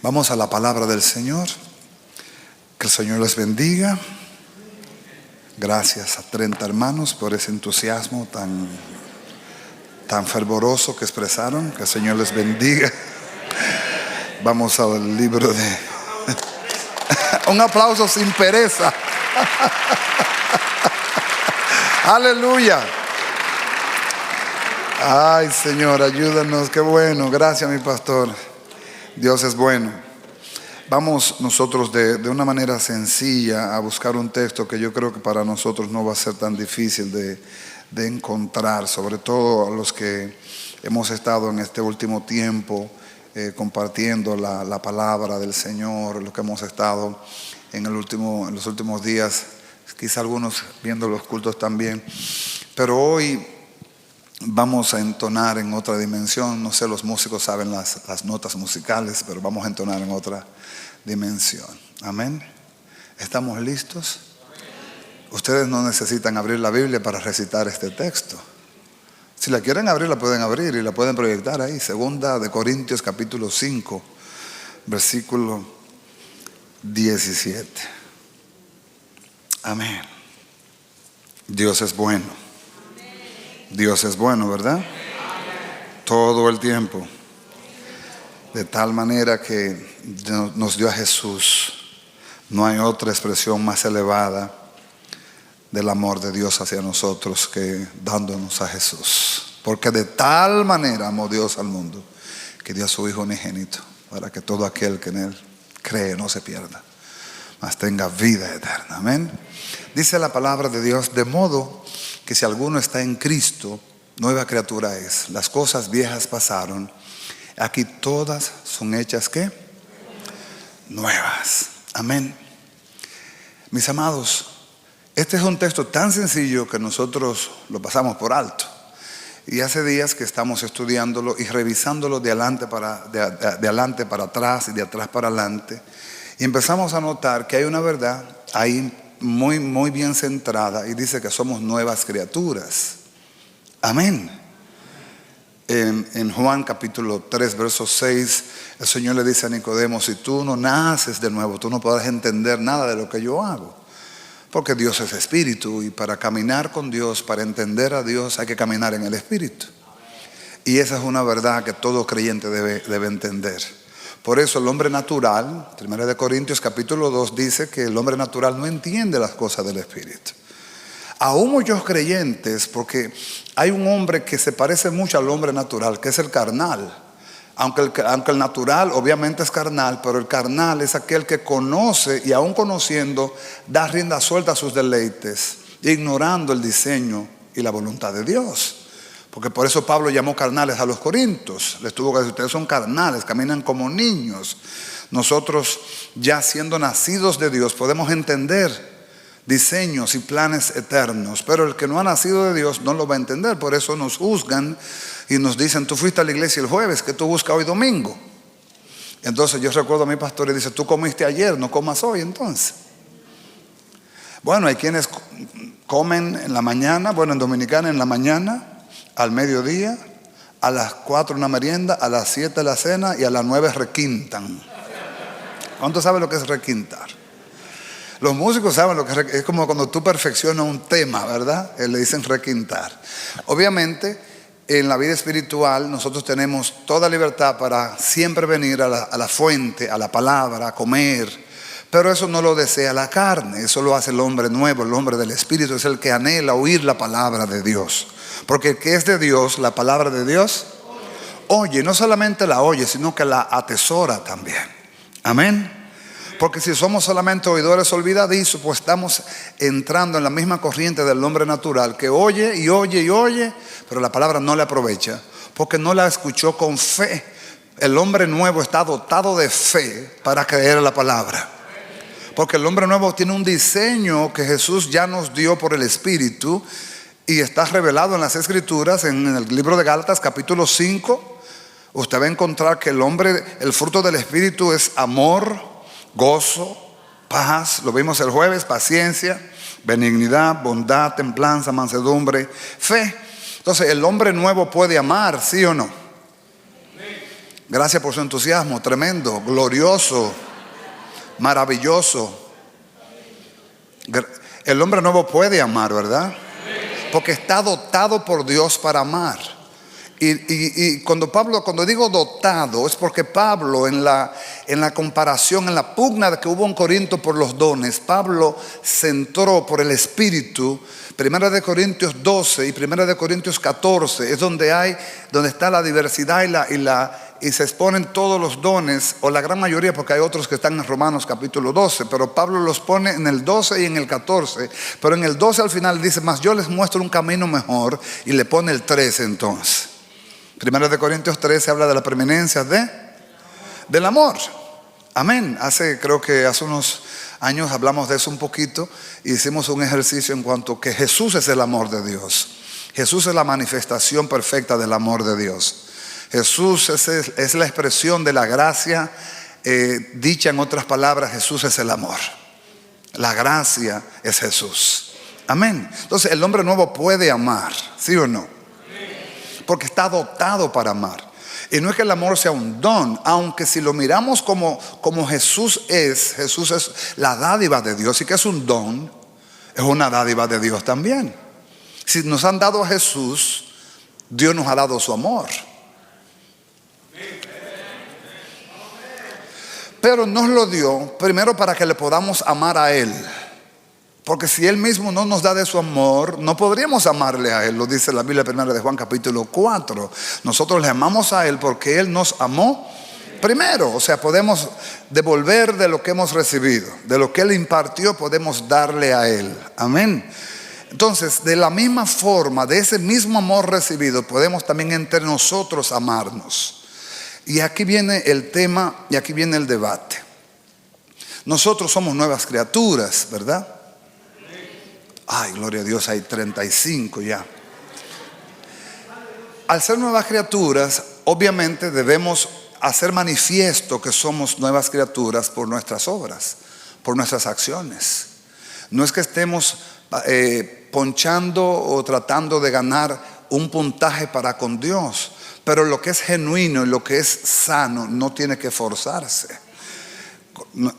Vamos a la palabra del Señor. Que el Señor les bendiga. Gracias a 30 hermanos por ese entusiasmo tan fervoroso que expresaron. Que el Señor les bendiga. Vamos al libro de... Un aplauso sin pereza. Aleluya. Ay, Señor, ayúdanos. Qué bueno. Gracias, mi pastor. Dios es bueno. Vamos nosotros de una manera sencilla a buscar un texto que yo creo que para nosotros no va a ser tan difícil de encontrar, sobre todo a los que hemos estado en este último tiempo compartiendo la palabra del Señor, lo que hemos estado en los últimos días, quizá algunos viendo los cultos también. Pero hoy vamos a entonar en otra dimensión. No sé, los músicos saben las notas musicales, pero vamos a entonar en otra dimensión. Amén. ¿Estamos listos? Ustedes no necesitan abrir la Biblia para recitar este texto. Si la quieren abrir, la pueden abrir y la pueden proyectar ahí. Segunda de Corintios capítulo 5, versículo 17. Amén. Dios es bueno. Dios es bueno, ¿verdad? Todo el tiempo. De tal manera que nos dio a Jesús. No hay otra expresión más elevada del amor de Dios hacia nosotros que dándonos a Jesús. Porque de tal manera amó Dios al mundo que dio a su Hijo unigénito, para que todo aquel que en Él cree no se pierda, mas tenga vida eterna. Amén. Dice la palabra de Dios: de modo que si alguno está en Cristo, nueva criatura es. Las cosas viejas pasaron, aquí todas son hechas ¿qué? Nuevas. Amén. Mis amados, este es un texto tan sencillo que nosotros lo pasamos por alto. Y hace días que estamos estudiándolo y revisándolo de adelante para atrás y de atrás para adelante. Y empezamos a notar que hay una verdad ahí muy, muy bien centrada, y dice que somos nuevas criaturas. Amén. En Juan capítulo 3 verso 6, el Señor le dice a Nicodemo: si tú no naces de nuevo, tú no podrás entender nada de lo que yo hago, porque Dios es espíritu, y para caminar con Dios, para entender a Dios, hay que caminar en el espíritu. Y esa es una verdad que todo creyente debe entender. Por eso el hombre natural, 1 de Corintios capítulo 2 dice que el hombre natural no entiende las cosas del Espíritu. Aún muchos creyentes, porque hay un hombre que se parece mucho al hombre natural, que es el carnal. Aunque el natural obviamente es carnal, pero el carnal es aquel que conoce y aún conociendo da rienda suelta a sus deleites, ignorando el diseño y la voluntad de Dios. Porque por eso Pablo llamó carnales a los corintios. Les tuvo que decir: ustedes son carnales, caminan como niños. Nosotros, ya siendo nacidos de Dios, podemos entender diseños y planes eternos, pero el que no ha nacido de Dios no lo va a entender. Por eso nos juzgan y nos dicen: tú fuiste a la iglesia el jueves, ¿qué tú buscas hoy domingo? Entonces yo recuerdo a mi pastor y dice: tú comiste ayer, no comas hoy entonces. Bueno, hay quienes comen en la mañana, en Dominicana en la mañana, al mediodía, a las 4 una merienda, a las 7 la cena y a las 9 requintan. ¿Cuántos saben lo que es requintar? Los músicos saben lo que es como cuando tú perfeccionas un tema, ¿verdad? Le dicen requintar. Obviamente, en la vida espiritual nosotros tenemos toda libertad para siempre venir a la fuente, a la palabra, a comer. Pero eso no lo desea la carne, eso lo hace el hombre nuevo, el hombre del Espíritu, es el que anhela oír la palabra de Dios. Porque el que es de Dios, la palabra de Dios, oye, no solamente la oye, sino que la atesora también. Amén. Porque si somos solamente oidores olvidadizos, pues estamos entrando en la misma corriente del hombre natural, que oye y oye y oye, pero la palabra no le aprovecha, porque no la escuchó con fe. El hombre nuevo está dotado de fe para creer en la palabra. Porque el hombre nuevo tiene un diseño que Jesús ya nos dio por el Espíritu, y está revelado en las Escrituras. En el libro de Gálatas capítulo 5 usted va a encontrar que el fruto del Espíritu es amor, gozo, paz, lo vimos el jueves, paciencia, benignidad, bondad, templanza, mansedumbre, fe. Entonces el hombre nuevo puede amar, ¿sí o no? Gracias por su entusiasmo, tremendo, glorioso, maravilloso. El hombre nuevo puede amar, ¿verdad? Porque está dotado por Dios para amar. Y cuando digo dotado, es porque Pablo en la comparación, en la pugna que hubo en Corinto por los dones, Pablo se entró por el Espíritu. Primera de Corintios 12 y Primera de Corintios 14 es donde está la diversidad y se exponen todos los dones, o la gran mayoría, porque hay otros que están en Romanos capítulo 12, pero Pablo los pone en el 12 y en el 14. Pero en el 12 al final dice: más yo les muestro un camino mejor, y le pone el 13 entonces. Primera de Corintios 13 habla de la preeminencia del amor. Amén. Creo que hace unos años hablamos de eso un poquito, y hicimos un ejercicio en cuanto que Jesús es el amor de Dios. Jesús es la manifestación perfecta del amor de Dios. Jesús es la expresión de la gracia, dicha en otras palabras: Jesús es el amor. La gracia es Jesús. Amén. Entonces el hombre nuevo puede amar, ¿sí o no? Porque está dotado para amar. Y no es que el amor sea un don, aunque si lo miramos como Jesús es la dádiva de Dios. Y que es un don, es una dádiva de Dios también. Si nos han dado a Jesús, Dios nos ha dado su amor. Pero nos lo dio primero para que le podamos amar a Él. Porque si Él mismo no nos da de su amor, no podríamos amarle a Él. Lo dice la Biblia primera de Juan capítulo 4. Nosotros le amamos a Él porque Él nos amó primero. O sea, podemos devolver de lo que hemos recibido. De lo que Él impartió, podemos darle a Él. Amén. Entonces, de la misma forma, de ese mismo amor recibido, podemos también entre nosotros amarnos. Y aquí viene el tema y aquí viene el debate. Nosotros somos nuevas criaturas, ¿verdad? Ay, gloria a Dios, hay 35 ya. Al ser nuevas criaturas, obviamente debemos hacer manifiesto que somos nuevas criaturas por nuestras obras, por nuestras acciones. No es que estemos ponchando o tratando de ganar un puntaje para con Dios, pero lo que es genuino y lo que es sano no tiene que forzarse.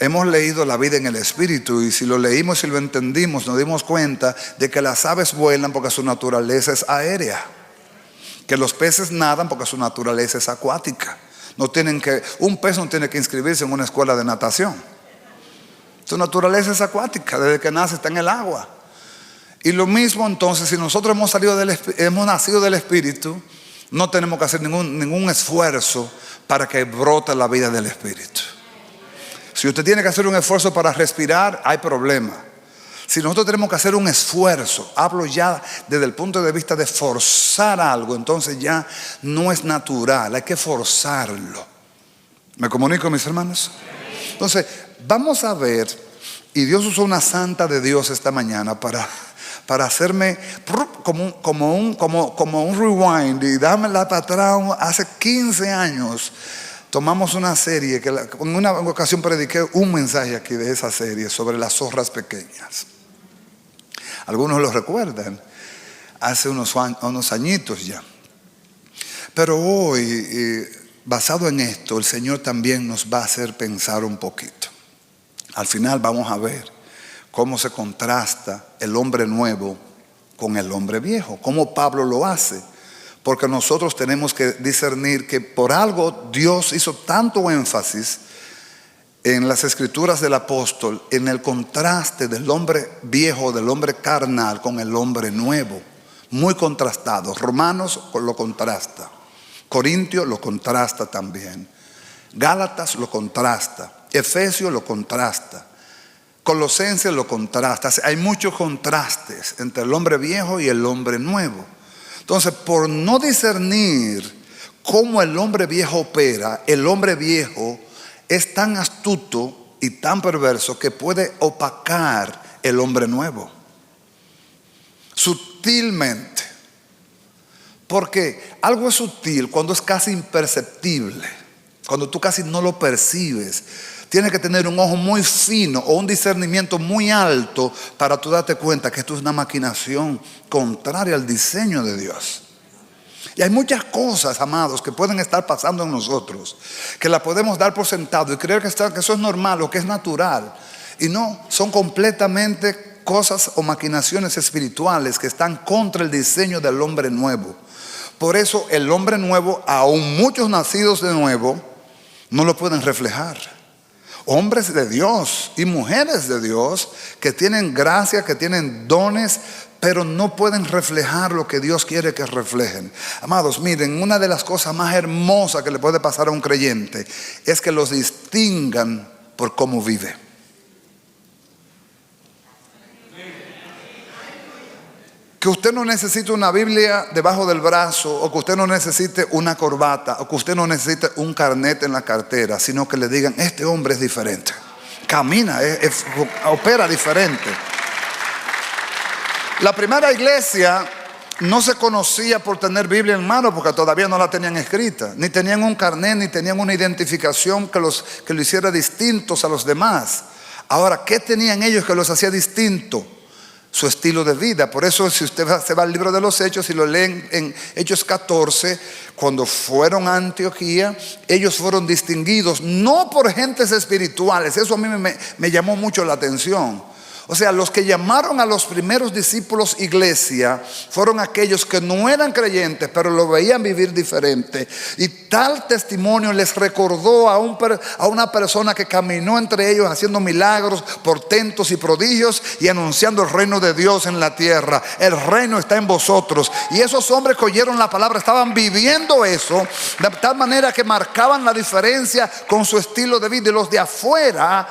Hemos leído la vida en el Espíritu, y si lo leímos y lo entendimos, nos dimos cuenta de que las aves vuelan porque su naturaleza es aérea, que los peces nadan porque su naturaleza es acuática. Un pez no tiene que inscribirse en una escuela de natación. Su naturaleza es acuática, desde que nace está en el agua. Y lo mismo entonces, si nosotros hemos nacido del Espíritu, no tenemos que hacer ningún esfuerzo para que brote la vida del Espíritu. Si usted tiene que hacer un esfuerzo para respirar, hay problema. Si nosotros tenemos que hacer un esfuerzo, hablo ya desde el punto de vista de forzar algo, entonces ya no es natural, hay que forzarlo. ¿Me comunico, mis hermanos? Entonces, vamos a ver, y Dios usó una santa de Dios esta mañana para hacerme como un rewind y dármela para atrás. Hace 15 años tomamos una serie que en una ocasión prediqué un mensaje aquí de esa serie sobre las zorras pequeñas. Algunos lo recuerdan, hace unos añitos ya. Pero hoy, basado en esto, el Señor también nos va a hacer pensar un poquito. Al final vamos a ver cómo se contrasta el hombre nuevo con el hombre viejo, cómo Pablo lo hace. Porque nosotros tenemos que discernir que por algo Dios hizo tanto énfasis en las escrituras del apóstol, en el contraste del hombre viejo, del hombre carnal con el hombre nuevo. Muy contrastado. Romanos lo contrasta. Corintios lo contrasta también. Gálatas lo contrasta. Efesios lo contrasta. Colosenses lo contrasta. Hay muchos contrastes entre el hombre viejo y el hombre nuevo. Entonces, por no discernir cómo el hombre viejo opera, el hombre viejo es tan astuto y tan perverso que puede opacar el hombre nuevo. Sutilmente. Porque algo es sutil cuando es casi imperceptible, cuando tú casi no lo percibes. Tienes que tener un ojo muy fino o un discernimiento muy alto para tú darte cuenta que esto es una maquinación contraria al diseño de Dios. Y hay muchas cosas, amados, que pueden estar pasando en nosotros, que la podemos dar por sentado y creer que eso es normal o que es natural. Y no, son completamente cosas o maquinaciones espirituales que están contra el diseño del hombre nuevo. Por eso el hombre nuevo, aún muchos nacidos de nuevo, no lo pueden reflejar. Hombres de Dios y mujeres de Dios que tienen gracia, que tienen dones, pero no pueden reflejar lo que Dios quiere que reflejen. Amados, miren, una de las cosas más hermosas que le puede pasar a un creyente es que los distingan por cómo vive. Que usted no necesite una Biblia debajo del brazo, o que usted no necesite una corbata, o que usted no necesite un carnet en la cartera, sino que le digan: este hombre es diferente, camina, opera diferente. La primera iglesia no se conocía por tener Biblia en mano, porque todavía no la tenían escrita, ni tenían un carnet, ni tenían una identificación que lo hiciera distintos a los demás. Ahora, ¿qué tenían ellos que los hacía distintos? Su estilo de vida. Por eso, si usted se va al libro de los Hechos y lo leen en Hechos 14, cuando fueron a Antioquía, ellos fueron distinguidos no por gentes espirituales. Eso a mí me llamó mucho la atención. O sea, los que llamaron a los primeros discípulos iglesia fueron aquellos que no eran creyentes, pero lo veían vivir diferente. Y tal testimonio les recordó a una persona que caminó entre ellos haciendo milagros, portentos y prodigios y anunciando el reino de Dios en la tierra. El reino está en vosotros. Y esos hombres que oyeron la palabra estaban viviendo eso de tal manera que marcaban la diferencia con su estilo de vida. Y los de afuera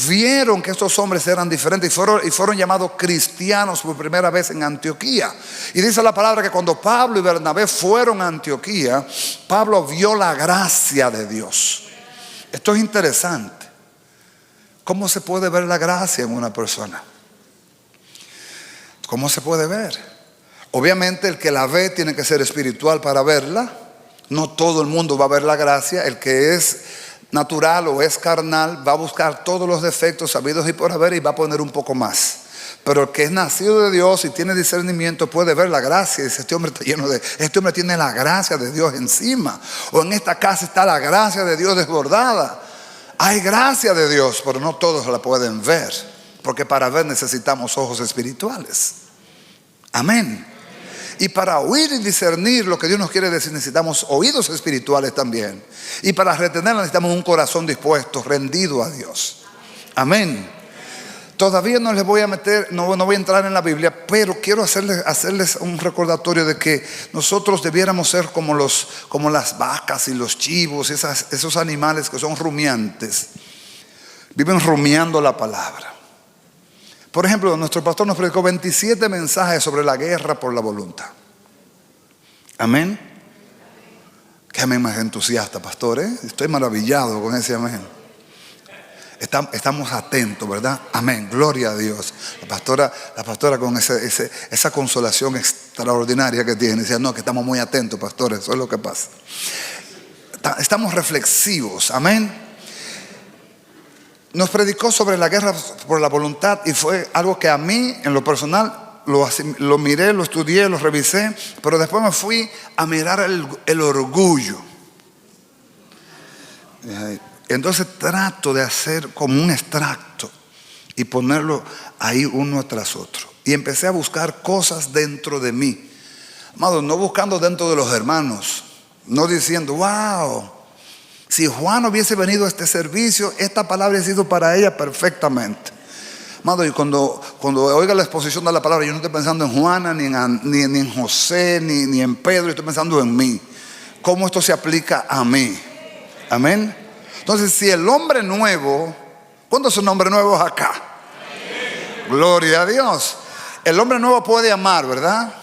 vieron que estos hombres eran diferentes y fueron llamados cristianos por primera vez en Antioquía. Y dice la palabra que cuando Pablo y Bernabé fueron a Antioquía, Pablo vio la gracia de Dios. Esto es interesante. ¿Cómo se puede ver la gracia en una persona? ¿Cómo se puede ver? Obviamente el que la ve tiene que ser espiritual para verla. No todo el mundo va a ver la gracia. El que es natural o es carnal va a buscar todos los defectos sabidos y por haber y va a poner un poco más. Pero el que es nacido de Dios y tiene discernimiento puede ver la gracia y dice: este hombre está lleno este hombre tiene la gracia de Dios encima, o en esta casa está la gracia de Dios desbordada. Hay gracia de Dios, pero no todos la pueden ver, porque para ver necesitamos ojos espirituales. Amén. Y para oír y discernir lo que Dios nos quiere decir necesitamos oídos espirituales también. Y para retenerla necesitamos un corazón dispuesto, rendido a Dios. Amén. Todavía no les voy a meter, no voy a entrar en la Biblia, pero quiero hacerles un recordatorio de que nosotros debiéramos ser como las vacas y los chivos, esos animales que son rumiantes. Viven rumiando la palabra. Por ejemplo, nuestro pastor nos predicó 27 mensajes sobre la guerra por la voluntad. Amén. Qué amén más entusiasta, pastor, ¿eh? Estoy maravillado con ese amén. Estamos atentos, ¿verdad? Amén, gloria a Dios. La pastora con esa consolación extraordinaria que tiene. Decía: no, que estamos muy atentos, pastor, eso es lo que pasa. Estamos reflexivos, amén. Nos predicó sobre la guerra por la voluntad y fue algo que a mí, en lo personal, lo miré, lo estudié, lo revisé, pero después me fui a mirar el orgullo. Entonces trato de hacer como un extracto y ponerlo ahí uno tras otro. Y empecé a buscar cosas dentro de mí. Amado, no buscando dentro de los hermanos, no diciendo: wow, si Juan hubiese venido a este servicio, esta palabra ha sido para ella perfectamente. Amado, y cuando oiga la exposición de la palabra, yo no estoy pensando en Juana, ni en José, ni en Pedro, estoy pensando en mí. ¿Cómo esto se aplica a mí? Amén. Entonces, si el hombre nuevo, ¿cuántos son hombres nuevos acá? Gloria a Dios. El hombre nuevo puede amar, ¿verdad?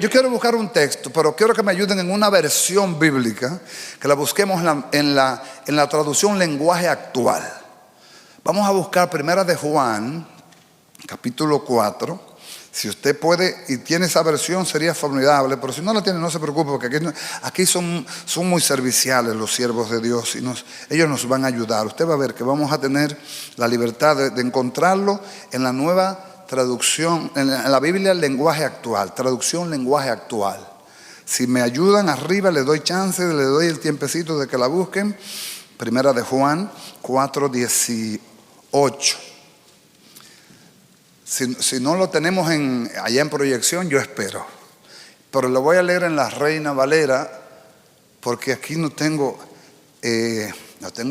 Yo quiero buscar un texto, pero quiero que me ayuden en una versión bíblica, que la busquemos en la traducción lenguaje actual. Vamos a buscar Primera de Juan, capítulo 4. Si usted puede y tiene esa versión sería formidable, pero si no la tiene no se preocupe, porque aquí son muy serviciales los siervos de Dios y ellos nos van a ayudar. Usted va a ver que vamos a tener la libertad de encontrarlo en la nueva traducción, en la Biblia lenguaje actual, traducción lenguaje actual. Si me ayudan arriba, le doy chance, le doy el tiempecito de que la busquen. Primera de Juan 4:18. Si no lo tenemos allá en proyección, yo espero. Pero lo voy a leer en la Reina Valera, porque aquí no tengo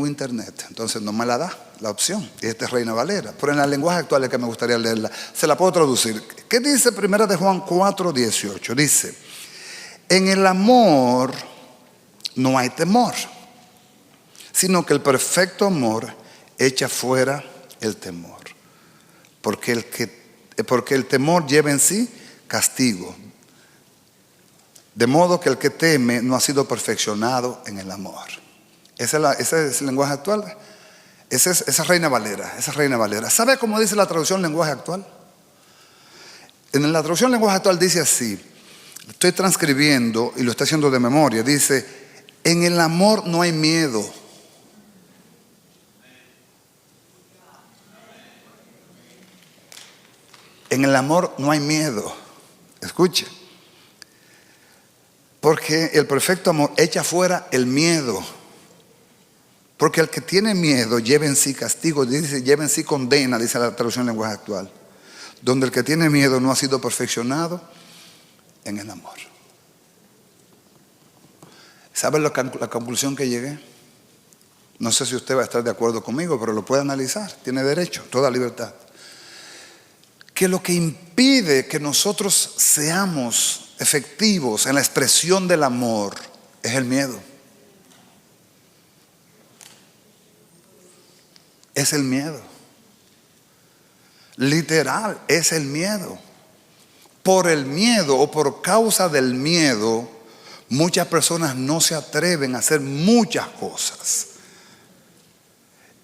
internet, entonces no me la da la opción. Y esta es Reina Valera. Pero en el lenguaje actual es que me gustaría leerla. Se la puedo traducir. ¿Qué dice Primera de Juan 4:18? Dice: en el amor no hay temor, sino que el perfecto amor echa fuera el temor. Porque el temor lleva en sí castigo. De modo que el que teme no ha sido perfeccionado en el amor. Ese es el lenguaje actual. Esa es Reina Valera. Esa es Reina Valera. ¿Sabe cómo dice la traducción lenguaje actual? En la traducción lenguaje actual dice así. Estoy transcribiendo y lo estoy haciendo de memoria. Dice: en el amor no hay miedo. En el amor no hay miedo. Escuche. Porque el perfecto amor echa fuera el miedo. Porque el que tiene miedo lleva en sí castigo, dice, lleva en sí condena, dice la traducción en lenguaje actual. Donde el que tiene miedo no ha sido perfeccionado en el amor. ¿Sabe la conclusión que llegué? No sé si usted va a estar de acuerdo conmigo, pero lo puede analizar. Tiene derecho, toda libertad. Que lo que impide que nosotros seamos efectivos en la expresión del amor es el miedo. Es el miedo. Literal, es el miedo. Por el miedo o por causa del miedo, muchas personas no se atreven a hacer muchas cosas.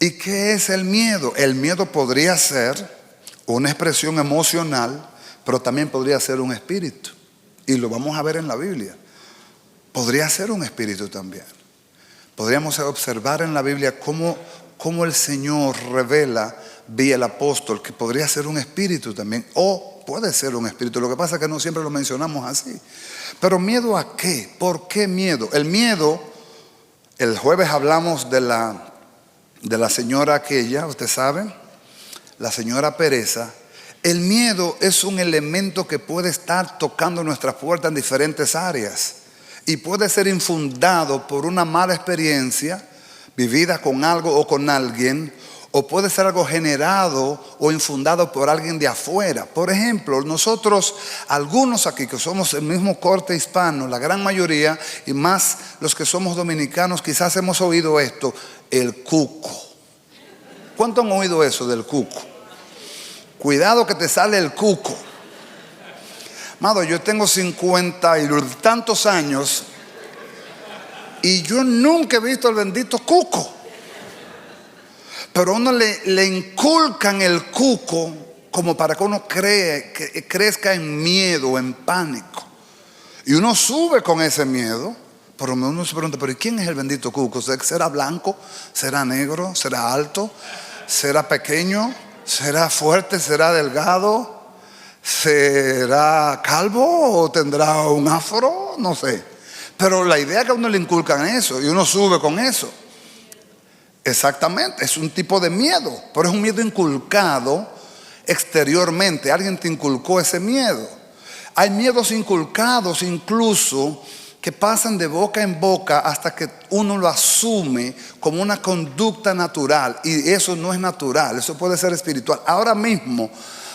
¿Y qué es el miedo? El miedo podría ser una expresión emocional, pero también podría ser un espíritu. Y lo vamos a ver en la Biblia. Podría ser un espíritu también. Podríamos observar en la Biblia cómo el Señor revela vía el apóstol que podría ser un espíritu también, o puede ser un espíritu. Lo que pasa es que no siempre lo mencionamos así. Pero ¿miedo a qué? ¿Por qué miedo? El miedo, el jueves hablamos de la señora aquella, usted sabe, la señora Pereza. El miedo es un elemento que puede estar tocando nuestras puertas en diferentes áreas y puede ser infundado por una mala experiencia vivida con algo o con alguien, o puede ser algo generado o infundado por alguien de afuera. Por ejemplo, nosotros, algunos aquí que somos el mismo corte hispano, la gran mayoría, y más los que somos dominicanos, quizás hemos oído esto: el cuco. ¿Cuánto han oído eso del cuco? Cuidado que te sale el cuco. Amado, yo tengo 50 y tantos años y yo nunca he visto el bendito cuco. Pero a uno le inculcan el cuco como para que uno crezca en miedo, en pánico. Y uno sube con ese miedo, pero uno se pregunta: ¿pero quién es el bendito cuco? ¿Será blanco? ¿Será negro? ¿Será alto? ¿Será pequeño? ¿Será fuerte? ¿Será delgado? ¿Será calvo o tendrá un afro? No sé. Pero la idea es que a uno le inculcan eso y uno sube con eso. Exactamente, es un tipo de miedo, pero es un miedo inculcado exteriormente. Alguien te inculcó ese miedo. Hay miedos inculcados incluso que pasan de boca en boca hasta que uno lo asume como una conducta natural, y eso no es natural, eso puede ser espiritual. Ahora mismo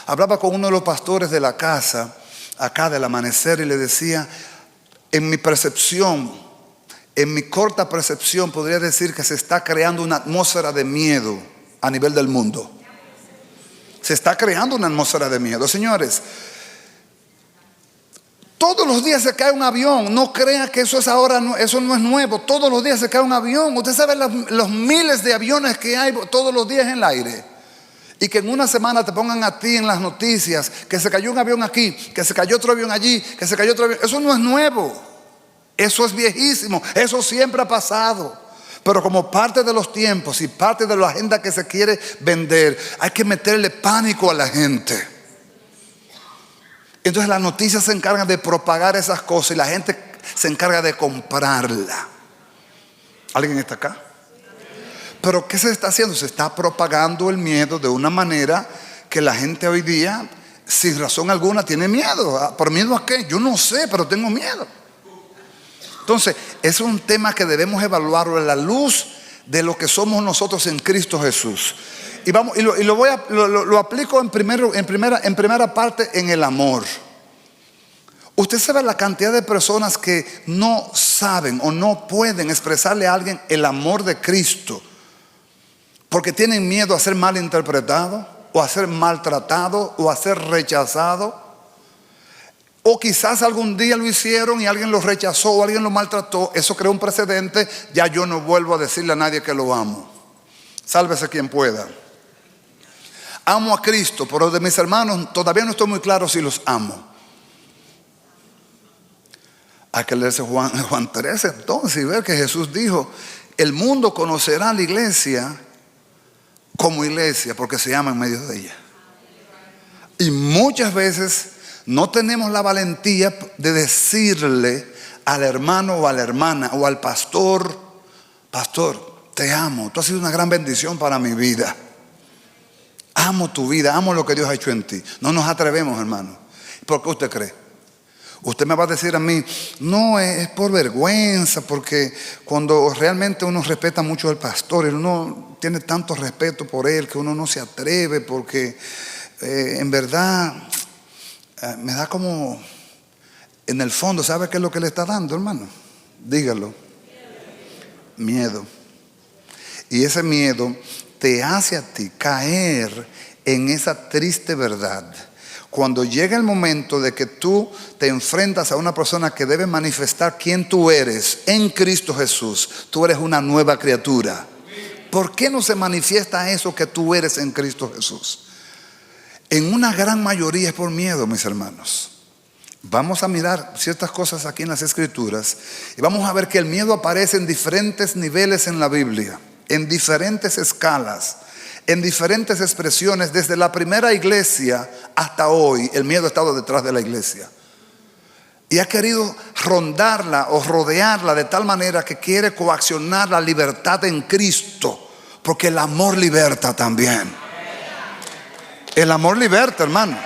hablaba con uno de los pastores de la casa acá del Amanecer y le decía: en mi percepción, en mi corta percepción, podría decir que se está creando una atmósfera de miedo a nivel del mundo. Se está creando una atmósfera de miedo, señores. Todos los días se cae un avión. No crea que eso es ahora, eso no es nuevo. Todos los días se cae un avión. Usted sabe los miles de aviones que hay todos los días en el aire. Y que en una semana te pongan a ti en las noticias que se cayó un avión aquí, que se cayó otro avión allí, que se cayó otro avión. Eso no es nuevo. Eso es viejísimo. Eso siempre ha pasado. Pero como parte de los tiempos y parte de la agenda que se quiere vender, hay que meterle pánico a la gente. Entonces las noticias se encargan de propagar esas cosas y la gente se encarga de comprarla. ¿Alguien está acá? Pero ¿qué se está haciendo? Se está propagando el miedo de una manera que la gente hoy día, sin razón alguna, tiene miedo. ¿Por miedo a qué? Yo no sé, pero tengo miedo. Entonces, es un tema que debemos evaluarlo a la luz de lo que somos nosotros en Cristo Jesús. Lo aplico en primera parte en el amor. Usted sabe la cantidad de personas que no saben o no pueden expresarle a alguien el amor de Cristo porque tienen miedo a ser malinterpretado, o a ser maltratado, o a ser rechazado. O quizás algún día lo hicieron y alguien lo rechazó o alguien lo maltrató. Eso creó un precedente. Ya yo no vuelvo a decirle a nadie que lo amo. Sálvese quien pueda. Amo a Cristo, pero de mis hermanos todavía no estoy muy claro si los amo. Hay que leerse Juan 13 entonces y ver que Jesús dijo: el mundo conocerá a la iglesia como iglesia porque se llama en medio de ella. Y muchas veces no tenemos la valentía de decirle al hermano o a la hermana o al pastor: pastor, te amo, tú has sido una gran bendición para mi vida, amo tu vida, amo lo que Dios ha hecho en ti. No nos atrevemos, hermano. ¿Por qué usted cree? Usted me va a decir a mí: no, es por vergüenza, porque cuando realmente uno respeta mucho al pastor, uno tiene tanto respeto por él que uno no se atreve, porque en verdad me da como, en el fondo, ¿sabe qué es lo que le está dando, hermano? Dígalo. Miedo. Y ese miedo te hace a ti caer en esa triste verdad. Cuando llega el momento de que tú te enfrentas a una persona que debe manifestar quién tú eres en Cristo Jesús, tú eres una nueva criatura. ¿Por qué no se manifiesta eso que tú eres en Cristo Jesús? En una gran mayoría es por miedo, mis hermanos. Vamos a mirar ciertas cosas aquí en las Escrituras y vamos a ver que el miedo aparece en diferentes niveles en la Biblia, en diferentes escalas, en diferentes expresiones. Desde la primera iglesia hasta hoy, el miedo ha estado detrás de la iglesia y ha querido rondarla o rodearla de tal manera que quiere coaccionar la libertad en Cristo, porque el amor liberta también. El amor liberta, hermano.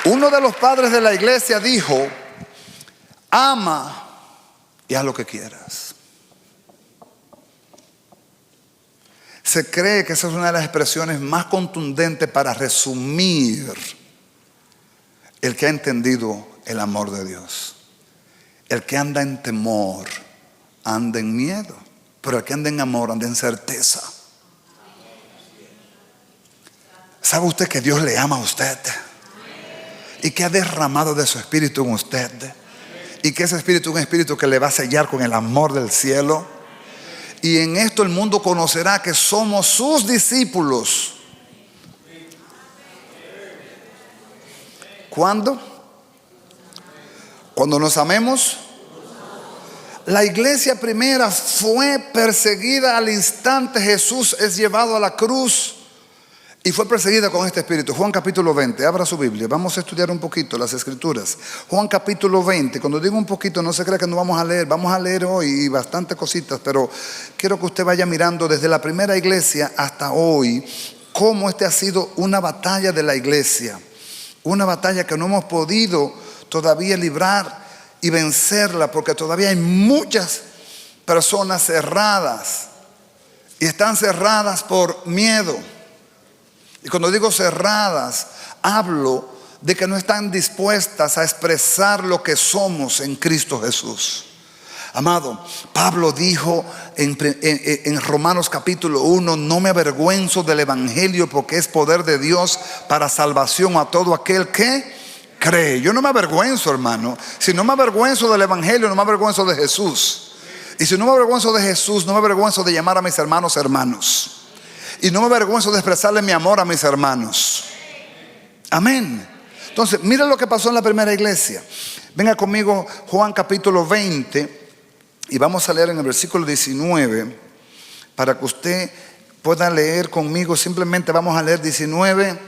Uno de los padres de la iglesia dijo: ama y haz lo que quieras. Se cree que esa es una de las expresiones más contundentes para resumir el que ha entendido el amor de Dios. El que anda en temor anda en miedo, pero el que anda en amor anda en certeza. ¿Sabe usted que Dios le ama a usted? Y que ha derramado de su espíritu en usted. Y que ese espíritu es un espíritu que le va a sellar con el amor del cielo. Y en esto el mundo conocerá que somos sus discípulos. ¿Cuándo? Cuando nos amemos. La iglesia primera fue perseguida al instante Jesús es llevado a la cruz. Y fue perseguida con este espíritu. Juan capítulo 20, abra su Biblia. Vamos a estudiar un poquito las Escrituras. Juan capítulo 20, cuando digo un poquito, no se crea que no vamos a leer hoy bastantes cositas, pero quiero que usted vaya mirando desde la primera iglesia hasta hoy, cómo ha sido una batalla de la iglesia. Una batalla que no hemos podido todavía librar y vencerla, porque todavía hay muchas personas cerradas, y están cerradas por miedo. Y cuando digo cerradas, hablo de que no están dispuestas a expresar lo que somos en Cristo Jesús. Amado, Pablo dijo en Romanos capítulo 1: no me avergüenzo del evangelio, porque es poder de Dios para salvación a todo aquel que cree. Yo no me avergüenzo, hermano. Si no me avergüenzo del evangelio, no me avergüenzo de Jesús. Y si no me avergüenzo de Jesús, no me avergüenzo de llamar a mis hermanos hermanos. Y no me avergüenzo de expresarle mi amor a mis hermanos. Amén. Entonces, mira lo que pasó en la primera iglesia. Venga conmigo, Juan capítulo 20, y vamos a leer en el versículo 19, para que usted pueda leer conmigo. Simplemente vamos a leer 19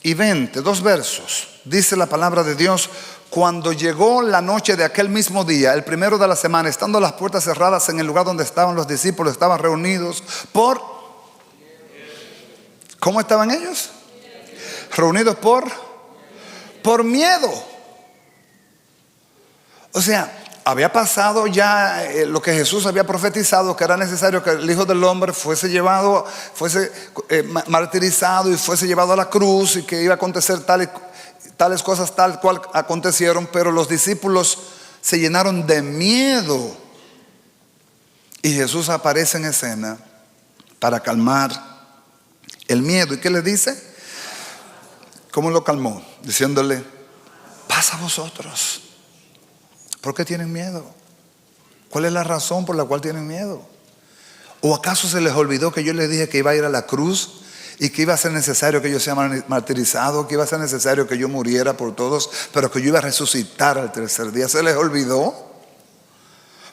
y 20, dos versos. dice la palabra de Dios, cuando llegó la noche de aquel mismo día, el primero de la semana, estando las puertas cerradas en el lugar donde estaban los discípulos, estaban reunidos ¿cómo estaban ellos? Reunidos por miedo. O sea, había pasado ya lo que Jesús había profetizado, que era necesario que el Hijo del Hombre fuese llevado, martirizado y fuese llevado a la cruz, y que iba a acontecer tales cosas tal cual acontecieron. Pero los discípulos se llenaron de miedo y Jesús aparece en escena para calmar el miedo. ¿Y qué le dice? ¿Cómo lo calmó? Diciéndole: paz a vosotros. ¿Por qué tienen miedo? ¿Cuál es la razón por la cual tienen miedo? ¿O acaso se les olvidó que yo les dije que iba a ir a la cruz y que iba a ser necesario que yo sea martirizado, que iba a ser necesario que yo muriera por todos, pero que yo iba a resucitar al tercer día? ¿Se les olvidó?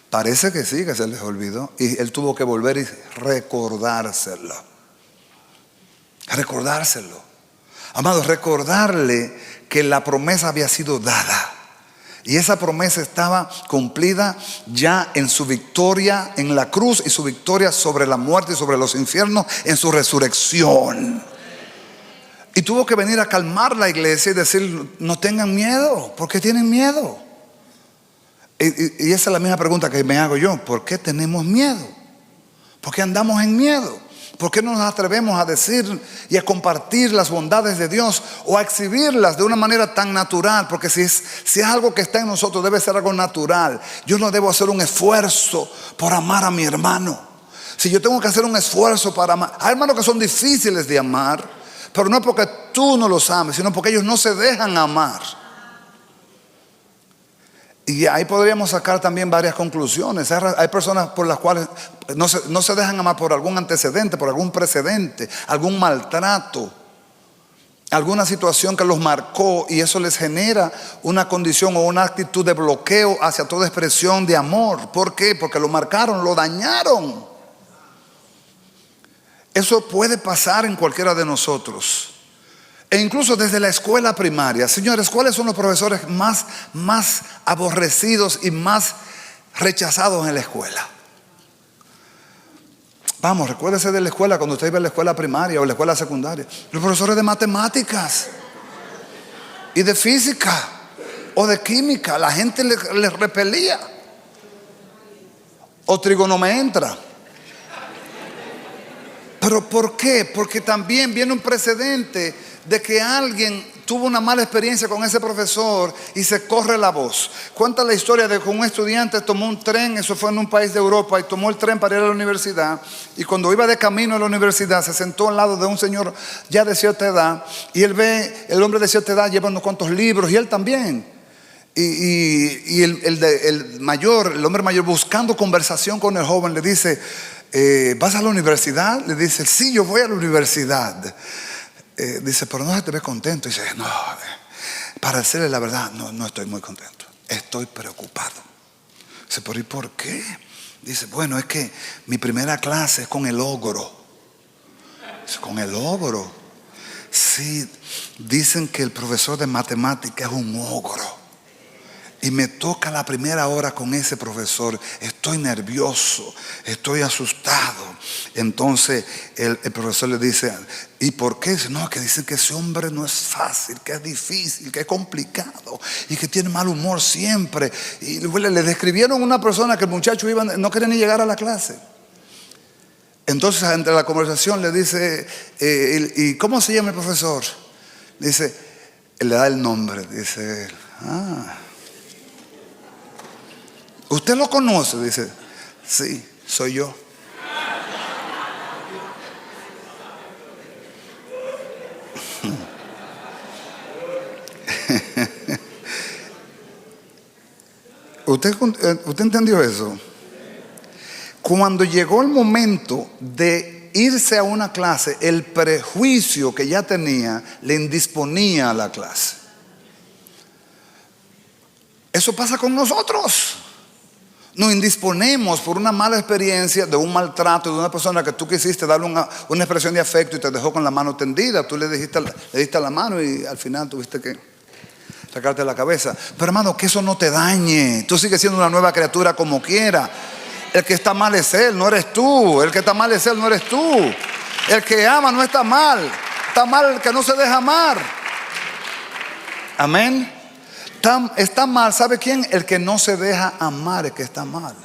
Parece que sí, que se les olvidó. Y él tuvo que volver y recordárselo. Amados, recordarle que la promesa había sido dada. Y esa promesa estaba cumplida ya en su victoria en la cruz, y su victoria sobre la muerte y sobre los infiernos en su resurrección. Y tuvo que venir a calmar la iglesia y decir: no tengan miedo. ¿Por qué tienen miedo? Y esa es la misma pregunta que me hago yo. ¿Por qué tenemos miedo? ¿Por qué andamos en miedo? ¿Por qué no nos atrevemos a decir y a compartir las bondades de Dios, o a exhibirlas de una manera tan natural? Porque si es algo que está en nosotros, debe ser algo natural. Yo no debo hacer un esfuerzo por amar a mi hermano. Si yo tengo que hacer un esfuerzo para amar, hay hermanos que son difíciles de amar, pero no porque tú no los ames, sino porque ellos no se dejan amar. Y ahí podríamos sacar también varias conclusiones. Hay personas por las cuales no se dejan amar por algún antecedente, por algún precedente, algún maltrato, alguna situación que los marcó, y eso les genera una condición o una actitud de bloqueo hacia toda expresión de amor. ¿Por qué? Porque lo marcaron, lo dañaron. Eso puede pasar en cualquiera de nosotros. E incluso desde la escuela primaria. Señores, ¿cuáles son los profesores más aborrecidos y más rechazados en la escuela? Vamos, recuérdese de la escuela cuando usted iba a la escuela primaria o la escuela secundaria. Los profesores de matemáticas y de física o de química, la gente les repelía. O trigonometría. ¿Pero por qué? Porque también viene un precedente de que alguien tuvo una mala experiencia con ese profesor y se corre la voz. Cuenta la historia de que un estudiante tomó un tren, eso fue en un país de Europa, y tomó el tren para ir a la universidad. Y cuando iba de camino a la universidad, se sentó al lado de un señor ya de cierta edad, y él ve el hombre de cierta edad lleva unos cuantos libros, y él también. Y el hombre mayor, buscando conversación con el joven, le dice: ¿vas a la universidad? Le dice: sí, yo voy a la universidad. Dice: pero no se te ve contento. Dice: no, para decirle la verdad, no estoy muy contento, estoy preocupado. Dice: pero ¿y por qué? Dice: bueno, es que mi primera clase es con el ogro. Dice: ¿con el ogro? Sí, dicen que el profesor de matemáticas es un ogro. Y me toca la primera hora con ese profesor. Estoy nervioso, estoy asustado. Entonces el profesor le dice: ¿y por qué? Dice: no, que dicen que ese hombre no es fácil, que es difícil, que es complicado y que tiene mal humor siempre. Y le describieron una persona que el muchacho no quería ni llegar a la clase. Entonces, entre la conversación le dice: ¿y cómo se llama el profesor? Dice, le da el nombre. Dice: ¿usted lo conoce? Dice: sí, soy yo. ¿Usted entendió eso? Cuando llegó el momento de irse a una clase, el prejuicio que ya tenía le indisponía a la clase. Eso pasa con nosotros. Nos indisponemos por una mala experiencia, de un maltrato, de una persona que tú quisiste darle una expresión de afecto y te dejó con la mano tendida. Tú le diste la mano y al final tuviste que sacarte la cabeza. Pero hermano, que eso no te dañe. Tú sigues siendo una nueva criatura como quiera. El que está mal es Él, no eres tú. El que está mal es Él, no eres tú. El que ama no está mal. Está mal el que no se deja amar. Amén. Está mal, ¿sabe quién? El que no se deja amar, el que está mal.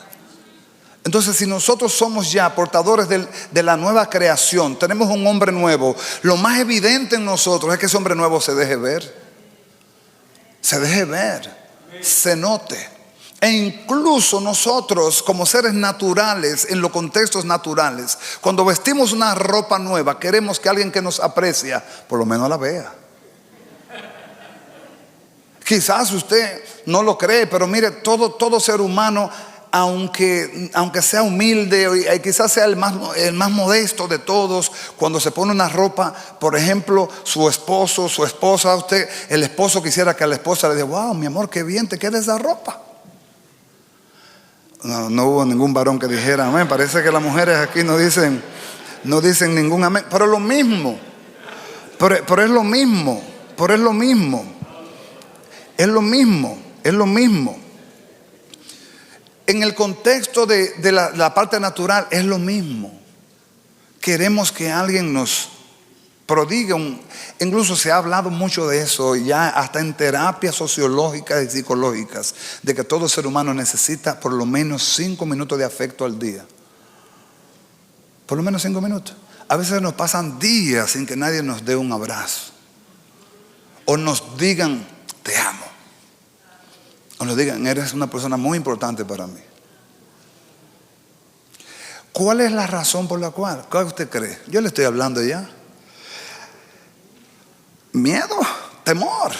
Entonces, si nosotros somos ya portadores de la nueva creación, tenemos un hombre nuevo, lo más evidente en nosotros es que ese hombre nuevo se deje ver. Se deje ver, se note. E incluso nosotros como seres naturales, en los contextos naturales, cuando vestimos una ropa nueva, queremos que alguien que nos aprecia, por lo menos la vea. Quizás usted no lo cree, pero mire, todo ser humano, aunque sea humilde y quizás sea el más modesto de todos, cuando se pone una ropa, por ejemplo, su esposo, su esposa, el esposo quisiera que a la esposa le diga: wow, mi amor, qué bien te queda esa ropa. No hubo ningún varón que dijera amén. Parece que las mujeres aquí no dicen ningún amén. Pero es lo mismo. Pero es lo mismo. Pero es lo mismo. Es lo mismo. Es lo mismo. En el contexto de la parte natural es lo mismo. Queremos que alguien nos prodigue. Incluso se ha hablado mucho de eso ya hasta en terapias sociológicas y psicológicas, de que todo ser humano necesita por lo menos 5 minutos de afecto al día. Por lo menos 5 minutos. A veces nos pasan días sin que nadie nos dé un abrazo, o nos digan te amo, o nos digan eres una persona muy importante para mí. ¿Cuál es la razón por la cual? ¿Cuál usted cree? Yo le estoy hablando ya. Miedo, temor.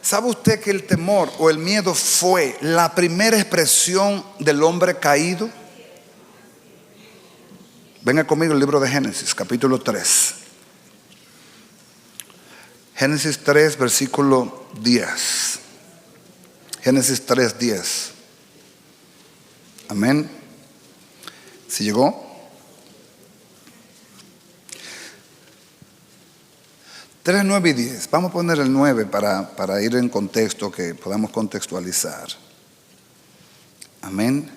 ¿Sabe usted que el temor o el miedo fue la primera expresión del hombre caído? Venga conmigo al libro de Génesis, capítulo 3. Génesis 3, versículo 10. Génesis 3, 10. Amén. ¿Sí llegó? 3, 9 y 10. Vamos a poner el 9 para ir en contexto, que podamos contextualizar. Amén.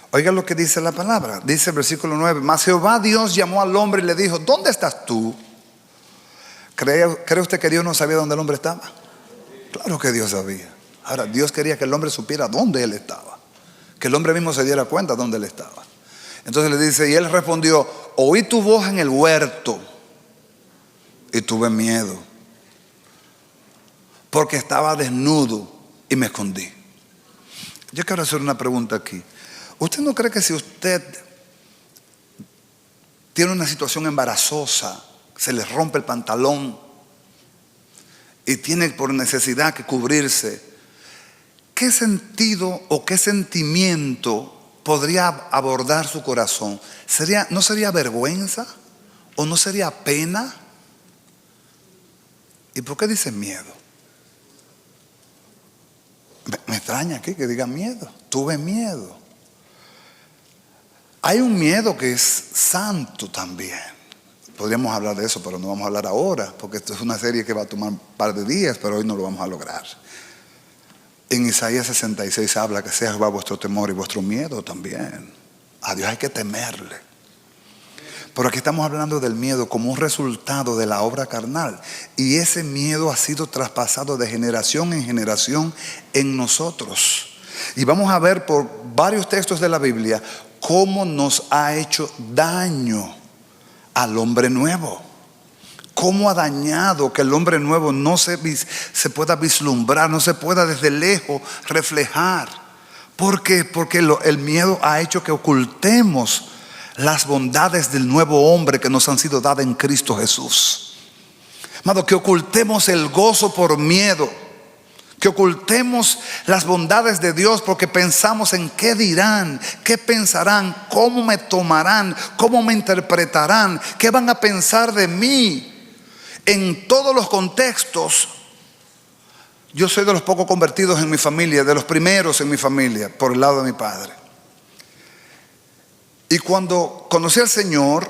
Oiga lo que dice la palabra. Dice el versículo 9: mas Jehová Dios llamó al hombre y le dijo: ¿dónde estás tú? ¿Cree usted que Dios no sabía dónde el hombre estaba? Claro que Dios sabía. Ahora, Dios quería que el hombre supiera dónde él estaba, que el hombre mismo se diera cuenta dónde él estaba. Entonces le dice, y él respondió: oí tu voz en el huerto y tuve miedo, porque estaba desnudo y me escondí. Yo quiero hacer una pregunta aquí. ¿Usted no cree que si usted tiene una situación embarazosa, se le rompe el pantalón y tiene por necesidad que cubrirse, qué sentido o qué sentimiento podría abordar su corazón? ¿No sería vergüenza o no sería pena? ¿Y por qué dice miedo? Me extraña aquí que diga miedo. Tuve miedo. Hay un miedo que es santo también. Podríamos hablar de eso, pero no vamos a hablar ahora, porque esto es una serie que va a tomar un par de días, pero hoy no lo vamos a lograr. En Isaías 66 habla que sea Jehová vuestro temor y vuestro miedo también. A Dios hay que temerle. Pero aquí estamos hablando del miedo como un resultado de la obra carnal. Y ese miedo ha sido traspasado de generación en generación en nosotros. Y vamos a ver por varios textos de la Biblia cómo nos ha hecho daño al hombre nuevo. Cómo ha dañado que el hombre nuevo no se pueda vislumbrar, no se pueda desde lejos reflejar. ¿Por qué? Porque el miedo ha hecho que ocultemos las bondades del nuevo hombre que nos han sido dadas en Cristo Jesús. Amado, que ocultemos el gozo por miedo, que ocultemos las bondades de Dios porque pensamos en qué dirán, qué pensarán, cómo me tomarán, cómo me interpretarán, qué van a pensar de mí. En todos los contextos, yo soy de los pocos convertidos en mi familia, de los primeros en mi familia, por el lado de mi padre. Y cuando conocí al Señor,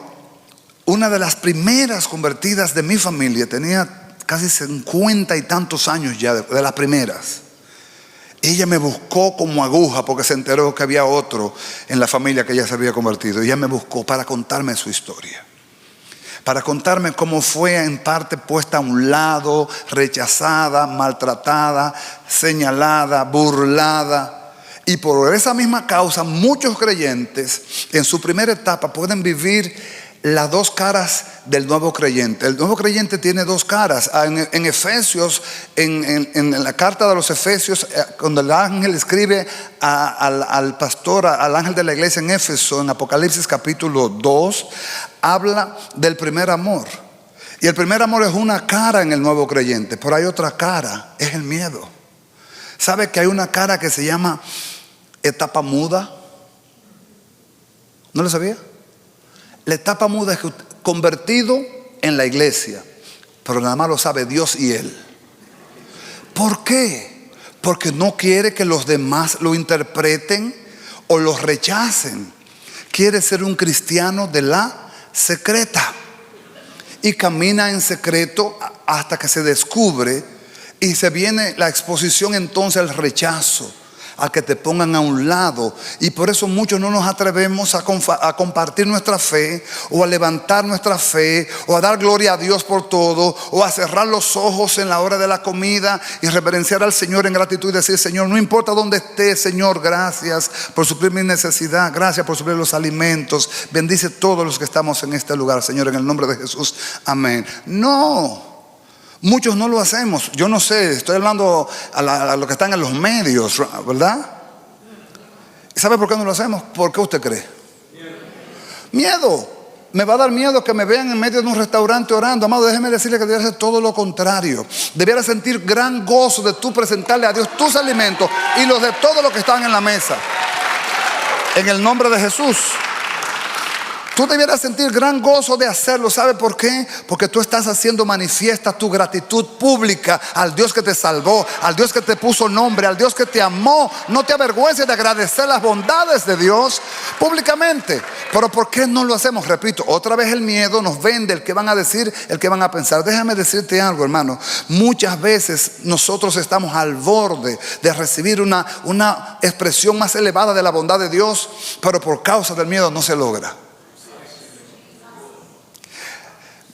una de las primeras convertidas de mi familia tenía casi 50 y tantos años ya de las primeras. Ella me buscó como aguja porque se enteró que había otro en la familia que ella se había convertido. Ella me buscó para contarme su historia, para contarme cómo fue en parte puesta a un lado, rechazada, maltratada, señalada, burlada. Y por esa misma causa muchos creyentes en su primera etapa pueden vivir las dos caras del nuevo creyente. El nuevo creyente tiene dos caras. En Efesios, en la carta de los Efesios, cuando el ángel escribe al pastor, al ángel de la iglesia en Éfeso, en Apocalipsis capítulo 2, habla del primer amor. Y el primer amor es una cara en el nuevo creyente, pero hay otra cara, es el miedo. ¿Sabe que hay una cara que se llama etapa muda? ¿No lo sabía? La etapa muda es convertido en la iglesia, pero nada más lo sabe Dios y él. ¿Por qué? Porque no quiere que los demás lo interpreten o lo rechacen. Quiere ser un cristiano de la secreta y camina en secreto hasta que se descubre y se viene la exposición, entonces el rechazo, a que te pongan a un lado. Y por eso muchos no nos atrevemos a compartir nuestra fe, o a levantar nuestra fe, o a dar gloria a Dios por todo, o a cerrar los ojos en la hora de la comida y reverenciar al Señor en gratitud y decir: Señor, no importa dónde esté, Señor, gracias por suplir mi necesidad, gracias por suplir los alimentos, bendice todos los que estamos en este lugar, Señor, en el nombre de Jesús, amén. No, muchos no lo hacemos. Yo no sé, estoy hablando a los que están en los medios, ¿verdad? ¿Sabe por qué no lo hacemos? ¿Por qué usted cree? Miedo. Me va a dar miedo que me vean en medio de un restaurante orando. Amado, déjeme decirle que debiera ser todo lo contrario. Debiera sentir gran gozo de tú presentarle a Dios tus alimentos y los de todos los que están en la mesa, en el nombre de Jesús. Tú debieras sentir gran gozo de hacerlo. ¿Sabe por qué? Porque tú estás haciendo manifiesta tu gratitud pública al Dios que te salvó, al Dios que te puso nombre, al Dios que te amó. No te avergüences de agradecer las bondades de Dios públicamente. Pero ¿por qué no lo hacemos? Repito, otra vez el miedo nos vende el que van a decir, el que van a pensar. Déjame decirte algo, hermano. Muchas veces nosotros estamos al borde de recibir una expresión más elevada de la bondad de Dios, pero por causa del miedo no se logra.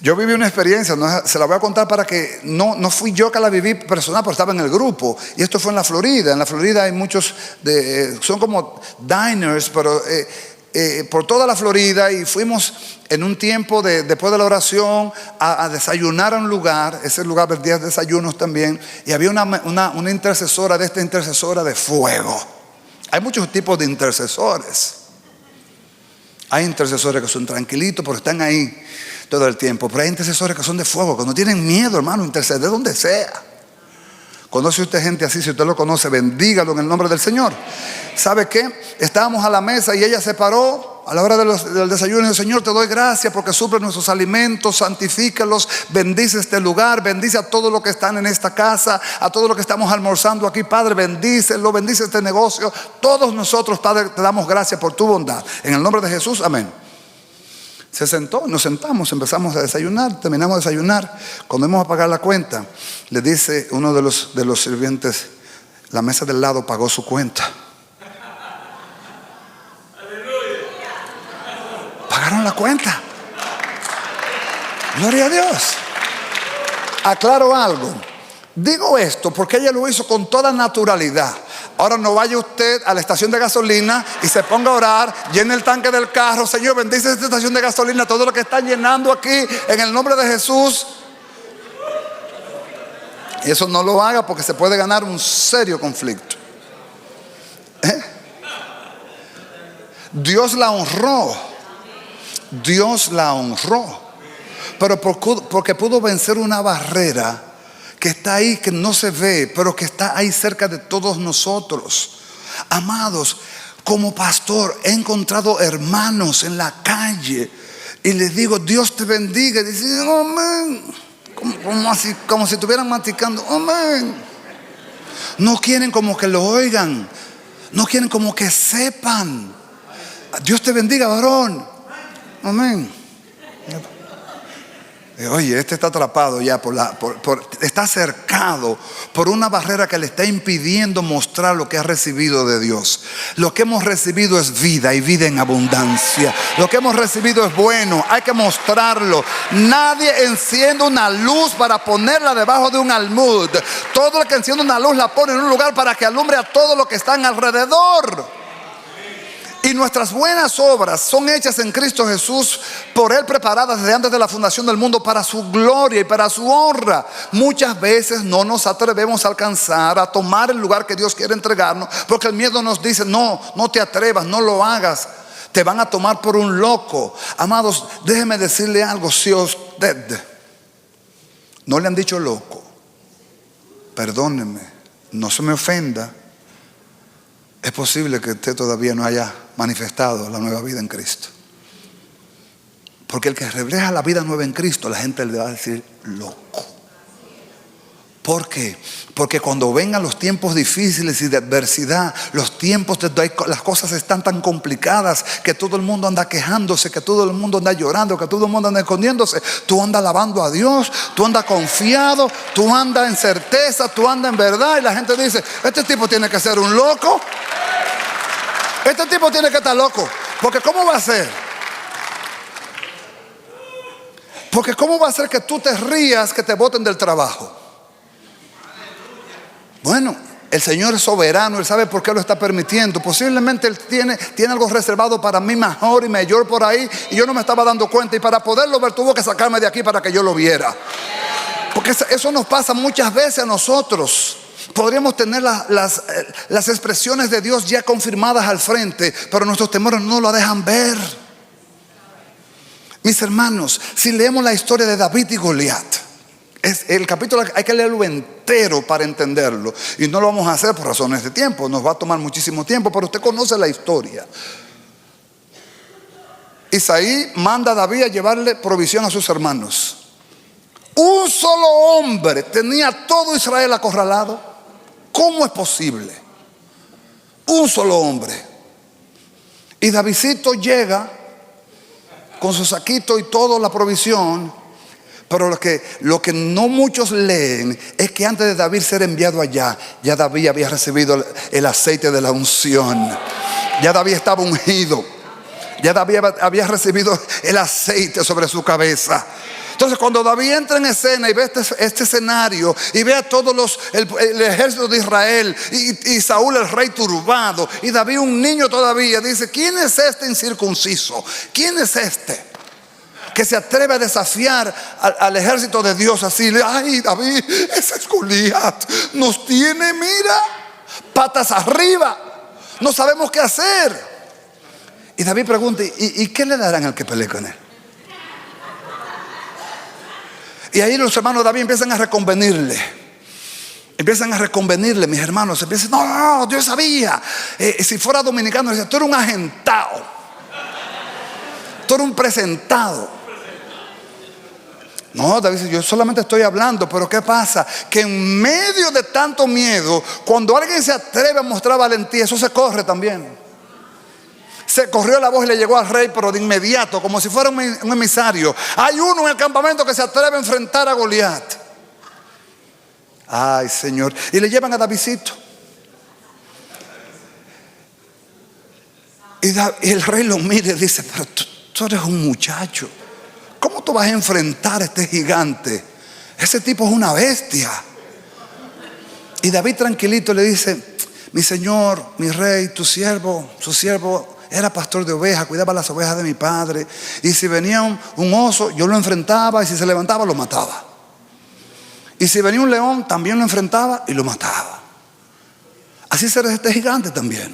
Yo viví una experiencia, se la voy a contar para que no fui yo que la viví personal, pero estaba en el grupo. Y esto fue en la Florida. En la Florida hay muchos, son como diners, pero por toda la Florida. Y fuimos en un tiempo después de la oración a desayunar a un lugar. Ese lugar vendía desayunos también. Y había una intercesora, de esta intercesora de fuego. Hay muchos tipos de intercesores. Hay intercesores que son tranquilitos porque están ahí todo el tiempo, pero hay intercesores que son de fuego, que no tienen miedo, hermano, interceder donde sea. ¿Conoce usted gente así? Si usted lo conoce, bendígalo en el nombre del Señor. ¿Sabe qué? Estábamos a la mesa y ella se paró a la hora del desayuno y dijo: Señor, te doy gracias porque suple nuestros alimentos, santifícalos, bendice este lugar, bendice a todos los que están en esta casa, a todos los que estamos almorzando aquí, Padre, bendícelo, bendice este negocio. Todos nosotros, Padre, te damos gracias por tu bondad. En el nombre de Jesús, amén. Se sentó, nos sentamos, empezamos a desayunar, terminamos de desayunar. Cuando íbamos a pagar la cuenta, le dice uno de los sirvientes: la mesa del lado pagó su cuenta. Pagaron la cuenta. Gloria a Dios. Aclaro algo. Digo esto porque ella lo hizo con toda naturalidad. Ahora no vaya usted a la estación de gasolina y se ponga a orar, llene el tanque del carro: Señor, bendice esta estación de gasolina, todo lo que están llenando aquí en el nombre de Jesús. Y eso no lo haga porque se puede ganar un serio conflicto. Dios la honró. Dios la honró. Pero porque pudo vencer una barrera que está ahí, que no se ve, pero que está ahí cerca de todos nosotros. Amados, como pastor he encontrado hermanos en la calle y les digo: Dios te bendiga, y dicen: amén, como si estuvieran masticando, amén. No quieren como que lo oigan, no quieren como que sepan. Dios te bendiga, varón, amén. Oye, este está atrapado ya está cercado por una barrera que le está impidiendo mostrar lo que ha recibido de Dios. Lo que hemos recibido es vida y vida en abundancia. Lo que hemos recibido es bueno, hay que mostrarlo. Nadie enciende una luz para ponerla debajo de un almud. Todo el que enciende una luz la pone en un lugar para que alumbre a todo lo que están alrededor. Y nuestras buenas obras son hechas en Cristo Jesús, por Él preparadas desde antes de la fundación del mundo para su gloria y para su honra. Muchas veces no nos atrevemos a alcanzar, a tomar el lugar que Dios quiere entregarnos, porque el miedo nos dice: no te atrevas, no lo hagas, te van a tomar por un loco. Amados, déjeme decirle algo: si a usted no le han dicho loco, perdóneme, no se me ofenda, es posible que usted todavía no haya manifestado la nueva vida en Cristo. Porque el que refleja la vida nueva en Cristo, la gente le va a decir loco. ¿Por qué? Porque cuando vengan los tiempos difíciles y de adversidad, los tiempos donde las cosas están tan complicadas, que todo el mundo anda quejándose, que todo el mundo anda llorando, que todo el mundo anda escondiéndose, tú andas alabando a Dios, tú andas confiado, tú andas en certeza, tú andas en verdad. Y la gente dice: este tipo tiene que ser un loco. Este tipo tiene que estar loco. Porque ¿cómo va a ser? Porque ¿cómo va a ser que tú te rías que te boten del trabajo? Bueno, el Señor es soberano, Él sabe por qué lo está permitiendo. Posiblemente Él tiene algo reservado para mí mejor y mayor por ahí, y yo no me estaba dando cuenta, y para poderlo ver tuvo que sacarme de aquí para que yo lo viera. Porque eso nos pasa muchas veces a nosotros. Podríamos tener las expresiones de Dios ya confirmadas al frente, pero nuestros temores no lo dejan ver. Mis hermanos, si leemos la historia de David y Goliat, el capítulo hay que leerlo entero para entenderlo, y no lo vamos a hacer por razones de tiempo, nos va a tomar muchísimo tiempo, pero usted conoce la historia. Isaí manda a David a llevarle provisión a sus hermanos. Un solo hombre tenía todo Israel acorralado. ¿Cómo es posible? Un solo hombre. Y Davidcito llega con su saquito y toda la provisión. Pero lo que no muchos leen es que antes de David ser enviado allá, ya David había recibido el aceite de la unción. Ya David estaba ungido. Ya David había recibido el aceite sobre su cabeza. Entonces, cuando David entra en escena y ve este escenario, y ve a todos el ejército de Israel, y Saúl el rey turbado, y David un niño todavía, dice: ¿quién es este incircunciso? ¿Quién es este que se atreve a desafiar al ejército de Dios así? Ay, David, ese es Goliat, nos tiene, mira, patas arriba, no sabemos qué hacer. Y David pregunta: ¿y qué le darán al que pelee con él? Y ahí los hermanos de David empiezan a reconvenirle. Mis hermanos. Empiezan: no, Dios sabía. Si fuera dominicano, decía: tú eres un agentado, tú eres un presentado. No, David dice: yo solamente estoy hablando. Pero ¿qué pasa? Que en medio de tanto miedo, cuando alguien se atreve a mostrar valentía, eso se corre también. Se corrió la voz y le llegó al rey, pero de inmediato, como si fuera un emisario: hay uno en el campamento que se atreve a enfrentar a Goliat. Ay, Señor. Y le llevan a Davidcito. Y el rey lo mira y dice: pero tú eres un muchacho, ¿cómo tú vas a enfrentar a este gigante? Ese tipo es una bestia. Y David tranquilito le dice: mi señor, mi rey, su siervo era pastor de ovejas, cuidaba las ovejas de mi padre. Y si venía un oso, yo lo enfrentaba, y si se levantaba, lo mataba. Y si venía un león, también lo enfrentaba y lo mataba. Así será este gigante también.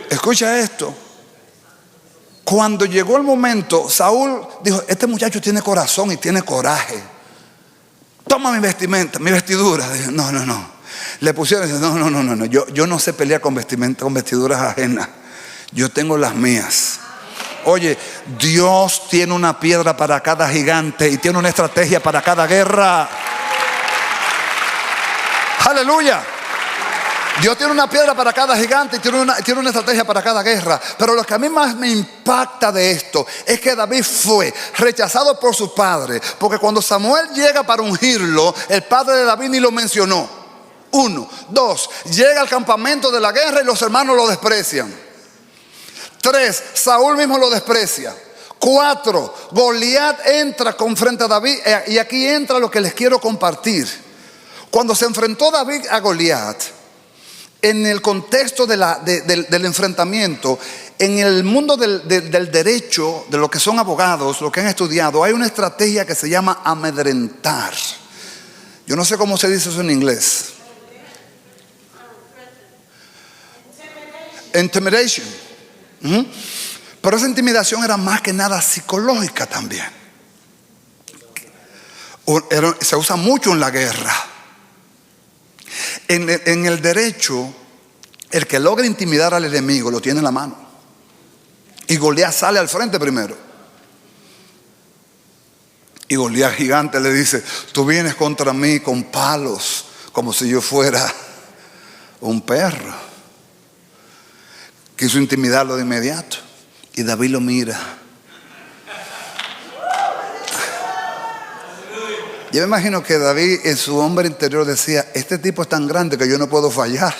Escucha esto. Cuando llegó el momento, Saúl dijo: este muchacho tiene corazón y tiene coraje. Toma mi vestimenta, mi vestidura. Dijo: no. Le pusieron y dice: no. Yo no sé pelear con vestiduras ajenas. Yo tengo las mías. Oye, Dios tiene una piedra para cada gigante y tiene una estrategia para cada guerra. Aleluya. Dios tiene una piedra para cada gigante y tiene una estrategia para cada guerra. Pero lo que a mí más me impacta de esto es que David fue rechazado por su padre. Porque cuando Samuel llega para ungirlo, el padre de David ni lo mencionó. 1, 2, llega al campamento de la guerra y los hermanos lo desprecian. 3, Saúl mismo lo desprecia. 4, Goliat entra con frente a David. Y aquí entra lo que les quiero compartir. Cuando se enfrentó David a Goliat, en el contexto del enfrentamiento, en el mundo del derecho, de lo que son abogados, lo que han estudiado, hay una estrategia que se llama amedrentar. Yo no sé cómo se dice eso en inglés. Intimidation. Pero esa intimidación era más que nada psicológica también. Se usa mucho en la guerra. En el derecho, el que logra intimidar al enemigo lo tiene en la mano. Y Goliat sale al frente primero. Y Goliat gigante le dice: tú vienes contra mí con palos, como si yo fuera un perro. Quiso intimidarlo de inmediato. Y David lo mira. Yo me imagino que David en su hombre interior decía: este tipo es tan grande que yo no puedo fallar.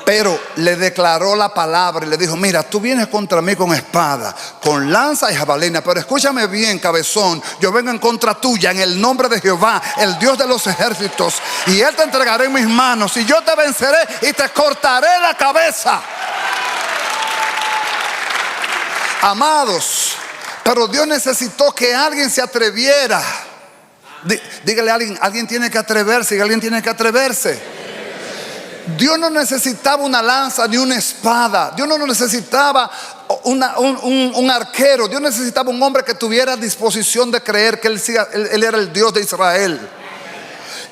Pero le declaró la palabra y le dijo: mira, tú vienes contra mí con espada, con lanza y jabalina, pero escúchame bien, cabezón, yo vengo en contra tuya en el nombre de Jehová, el Dios de los ejércitos, y Él te entregaré en mis manos, y yo te venceré y te cortaré la cabeza. Amados, pero Dios necesitó que alguien se atreviera. Dígale a alguien tiene que atreverse, y alguien tiene que atreverse. Dios no necesitaba una lanza ni una espada. Dios no necesitaba un arquero. Dios necesitaba un hombre que tuviera disposición de creer que Él era el Dios de Israel.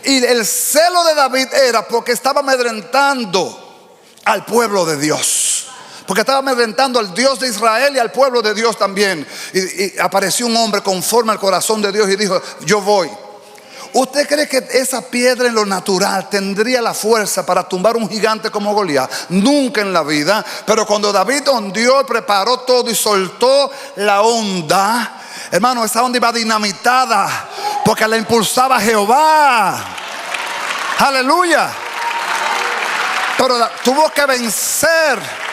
Y el celo de David era porque estaba amedrentando al pueblo de Dios. Porque estaba amedrentando al Dios de Israel y al pueblo de Dios también. Y apareció un hombre conforme al corazón de Dios y dijo: yo voy. ¿Usted cree que esa piedra en lo natural tendría la fuerza para tumbar un gigante como Goliat? Nunca en la vida. Pero cuando David ondeó, preparó todo y soltó la onda, hermano, esa onda iba dinamitada porque la impulsaba Jehová. Aleluya. Pero tuvo que vencer.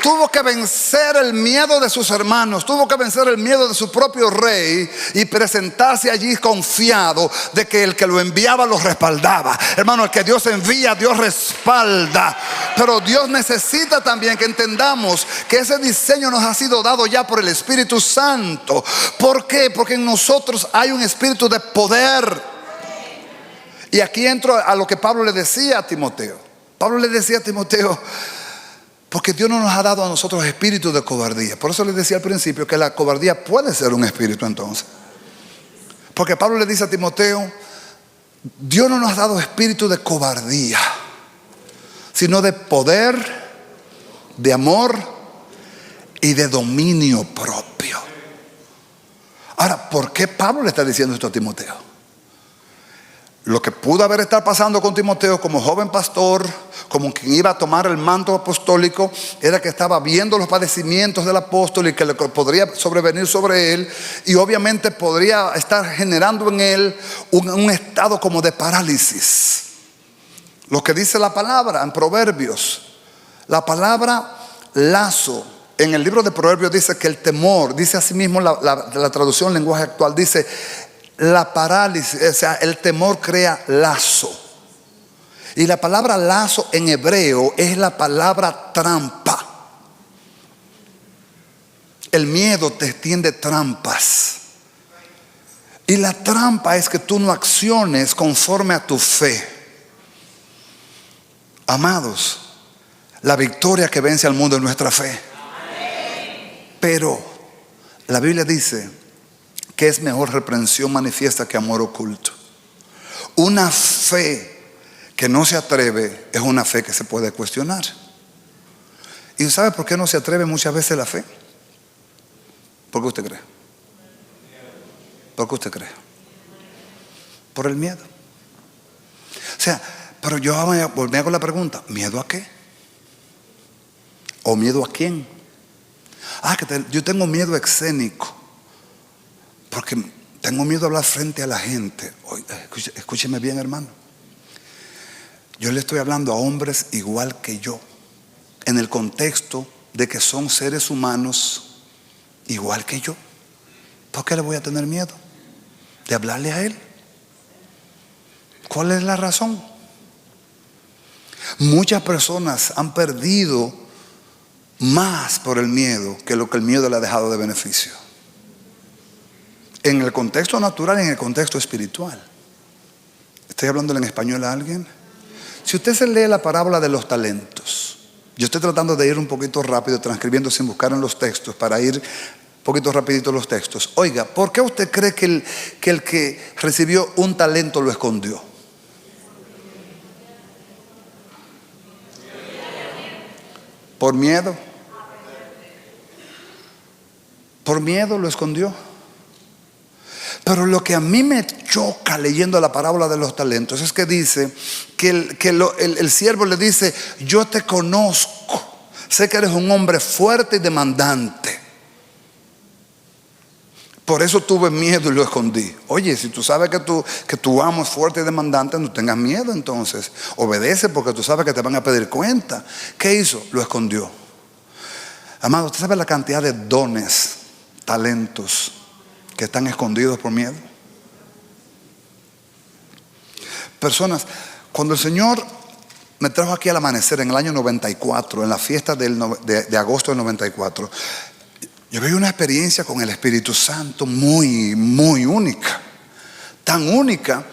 Tuvo que vencer el miedo de sus hermanos. Tuvo que vencer el miedo de su propio rey y presentarse allí confiado de que el que lo enviaba lo respaldaba. Hermano, el que Dios envía, Dios respalda. Pero Dios necesita también que entendamos que ese diseño nos ha sido dado ya por el Espíritu Santo. ¿Por qué? Porque en nosotros hay un espíritu de poder. Y aquí entro a lo que Pablo le decía a Timoteo. Pablo le decía a Timoteo: porque Dios no nos ha dado a nosotros espíritu de cobardía. Por eso les decía al principio que la cobardía puede ser un espíritu entonces. Porque Pablo le dice a Timoteo: Dios no nos ha dado espíritu de cobardía, sino de poder, de amor y de dominio propio. Ahora, ¿por qué Pablo le está diciendo esto a Timoteo? Lo que pudo haber estado pasando con Timoteo como joven pastor, como quien iba a tomar el manto apostólico, era que estaba viendo los padecimientos del apóstol y que le podría sobrevenir sobre él, y obviamente podría estar generando en él un estado como de parálisis. Lo que dice la palabra en Proverbios, la palabra lazo en el libro de Proverbios dice que el temor, dice así mismo la traducción lenguaje actual, dice la parálisis, o sea, el temor crea lazo. Y la palabra lazo en hebreo es la palabra trampa. El miedo te extiende trampas. Y la trampa es que tú no acciones conforme a tu fe. Amados, la victoria que vence al mundo es nuestra fe. Pero la Biblia dice que es mejor reprensión manifiesta que amor oculto. Una fe que no se atreve es una fe que se puede cuestionar. ¿Y sabe por qué no se atreve muchas veces la fe? ¿Por qué usted cree? ¿Por qué usted cree? Por el miedo. sea, pero yo me hago la pregunta, ¿miedo a qué? ¿O miedo a quién? Yo tengo miedo escénico, porque tengo miedo a hablar frente a la gente. Escúcheme bien, hermano. Yo le estoy hablando a hombres igual que yo, en el contexto de que son seres humanos igual que yo. ¿Por qué le voy a tener miedo de hablarle a él? ¿Cuál es la razón? Muchas personas han perdido más por el miedo que lo que el miedo le ha dejado de beneficio. En el contexto natural y en el contexto espiritual. ¿Estoy hablando en español a alguien? Si usted se lee la parábola de los talentos, yo estoy tratando de ir un poquito rápido, transcribiendo sin buscar en los textos, para ir un poquito rapidito los textos. Oiga, ¿por qué usted cree que el que recibió un talento lo escondió? ¿Por miedo? ¿Por miedo lo escondió? Pero lo que a mí me choca leyendo la parábola de los talentos es que dice que el siervo le dice: yo te conozco, sé que eres un hombre fuerte y demandante, por eso tuve miedo y lo escondí. Oye, si tú sabes que tu amo es fuerte y demandante, no tengas miedo entonces. Obedece, porque tú sabes que te van a pedir cuenta. ¿Qué hizo? Lo escondió. Amado, ¿usted sabe la cantidad de dones, talentos que están escondidos por miedo? Personas, cuando el Señor me trajo aquí al amanecer en el año 94, en la fiesta de agosto del 94, yo viví una experiencia con el Espíritu Santo muy, muy única. Tan única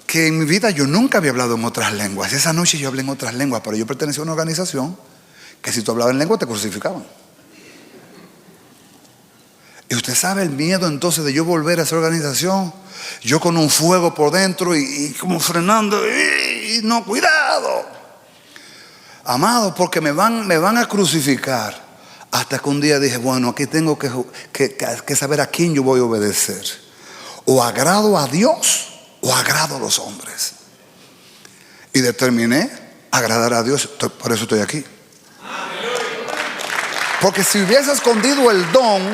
que en mi vida yo nunca había hablado en otras lenguas. Esa noche yo hablé en otras lenguas, pero yo pertenecía a una organización que si tú hablabas en lengua te crucificaban. Y usted sabe el miedo entonces de yo volver a esa organización, yo con un fuego por dentro y como frenando, y no, cuidado, amado, porque me van a crucificar. Hasta que un día dije, bueno, aquí tengo que saber a quién yo voy a obedecer. O agrado a Dios o agrado a los hombres. Y determiné agradar a Dios, por eso estoy aquí. Porque si hubiese escondido el don,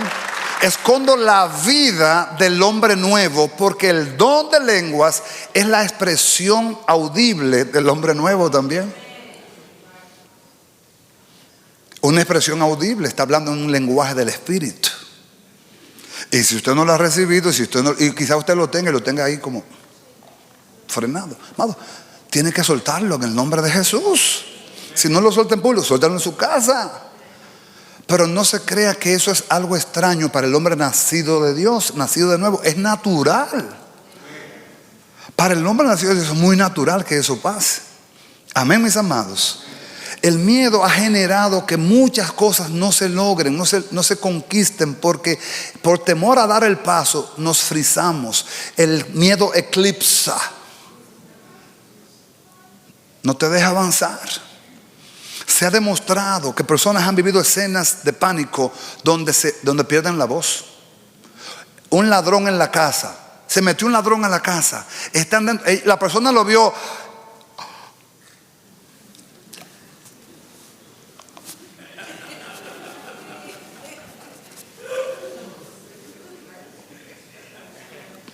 escondo la vida del hombre nuevo, porque el don de lenguas es la expresión audible del hombre nuevo también. Una expresión audible, está hablando en un lenguaje del Espíritu. Y si usted no lo ha recibido, y quizá usted lo tenga ahí como frenado, amado, tiene que soltarlo en el nombre de Jesús. Si no lo suelta en público, suéltalo en su casa. Pero no se crea que eso es algo extraño para el hombre nacido de Dios, nacido de nuevo. Es natural. Para el hombre nacido de Dios es muy natural que eso pase. Amén, mis amados. El miedo ha generado que muchas cosas no se logren, no se conquisten, porque por temor a dar el paso nos frizamos. El miedo eclipsa, no te deja avanzar. Se ha demostrado que personas han vivido escenas de pánico donde pierden la voz. Un ladrón en la casa, se metió un ladrón en la casa, la persona lo vio.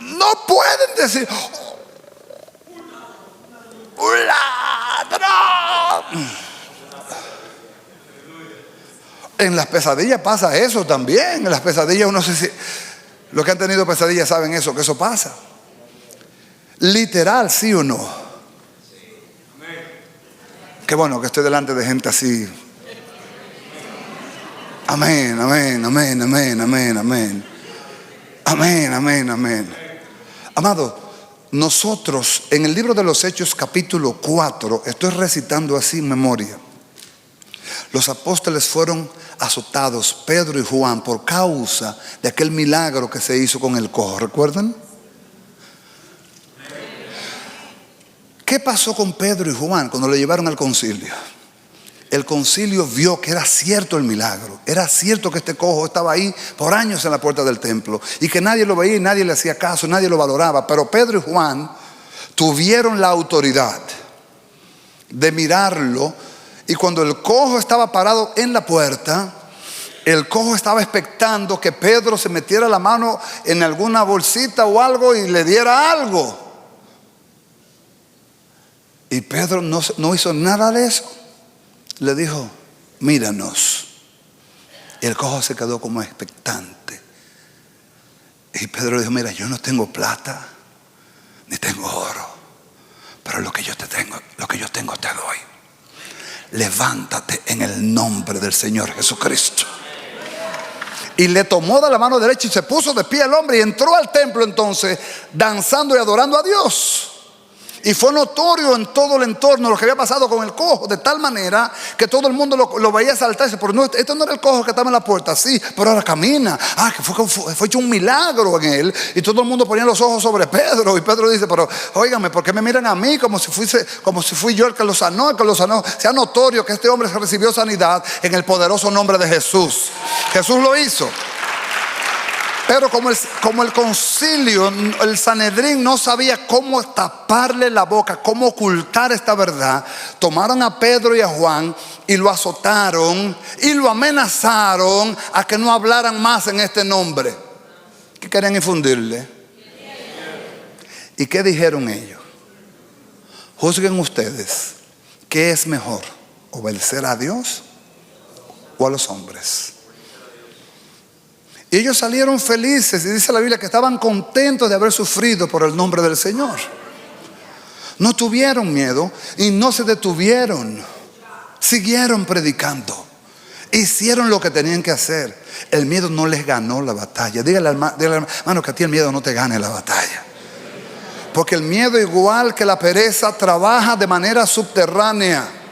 No pueden decir un ladrón. En las pesadillas pasa eso también. En las pesadillas uno los que han tenido pesadillas saben eso, que eso pasa. Literal, ¿sí o no? Qué bueno que estoy delante de gente así. Amén, amén, amén, amén, amén, amén. Amén, amén, amén. Amado, nosotros en el libro de los Hechos capítulo 4, estoy recitando así en memoria. Los apóstoles fueron azotados, Pedro y Juan, por causa de aquel milagro que se hizo con el cojo. ¿Recuerdan? ¿Qué pasó con Pedro y Juan cuando lo llevaron al concilio? El concilio vio que era cierto el milagro. Era cierto que este cojo estaba ahí por años en la puerta del templo y que nadie lo veía y nadie le hacía caso, nadie lo valoraba. Pero Pedro y Juan tuvieron la autoridad de mirarlo. Y cuando el cojo estaba parado en la puerta, el cojo estaba expectando que Pedro se metiera la mano en alguna bolsita o algo y le diera algo. Y Pedro no hizo nada de eso. Le dijo: míranos. Y el cojo se quedó como expectante. Y Pedro le dijo: mira, yo no tengo plata ni tengo oro, pero lo que yo tengo te doy. Levántate en el nombre del Señor Jesucristo. Y le tomó de la mano derecha y se puso de pie el hombre y entró al templo entonces danzando y adorando a Dios. Y fue notorio en todo el entorno lo que había pasado con el cojo, de tal manera que todo el mundo lo veía saltarse. Pero no, esto no era el cojo que estaba en la puerta, sí, pero ahora camina. Que fue hecho un milagro en él. Y todo el mundo ponía los ojos sobre Pedro. Y Pedro dice: pero óigame, ¿por qué me miran a mí como si fui yo el que lo sanó? Sea notorio que este hombre recibió sanidad en el poderoso nombre de Jesús. Jesús lo hizo. Pero como el concilio, el Sanedrín no sabía cómo taparle la boca, cómo ocultar esta verdad, tomaron a Pedro y a Juan y lo azotaron y lo amenazaron a que no hablaran más en este nombre. ¿Qué querían infundirle? ¿Y qué dijeron ellos? Juzguen ustedes, ¿qué es mejor? ¿Obedecer a Dios o a los hombres? Y ellos salieron felices, y dice la Biblia que estaban contentos de haber sufrido por el nombre del Señor. No tuvieron miedo y no se detuvieron. Siguieron predicando. Hicieron lo que tenían que hacer. El miedo no les ganó la batalla. Dígale al hermano que a ti el miedo no te gane la batalla. Porque el miedo, igual que la pereza, trabaja de manera subterránea.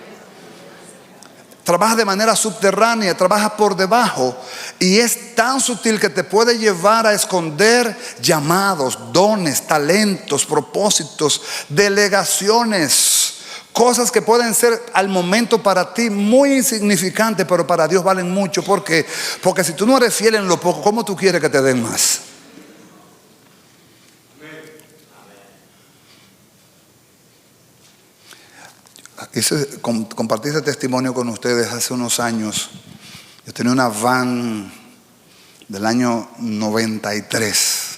Trabaja de manera subterránea, trabaja por debajo. Y es tan sutil que te puede llevar a esconder llamados, dones, talentos, propósitos, delegaciones. Cosas que pueden ser al momento para ti muy insignificantes, pero para Dios valen mucho. ¿Por qué? Porque si tú no eres fiel en lo poco, ¿cómo tú quieres que te den más? Compartí ese testimonio con ustedes hace unos años. Yo tenía una van del año 93.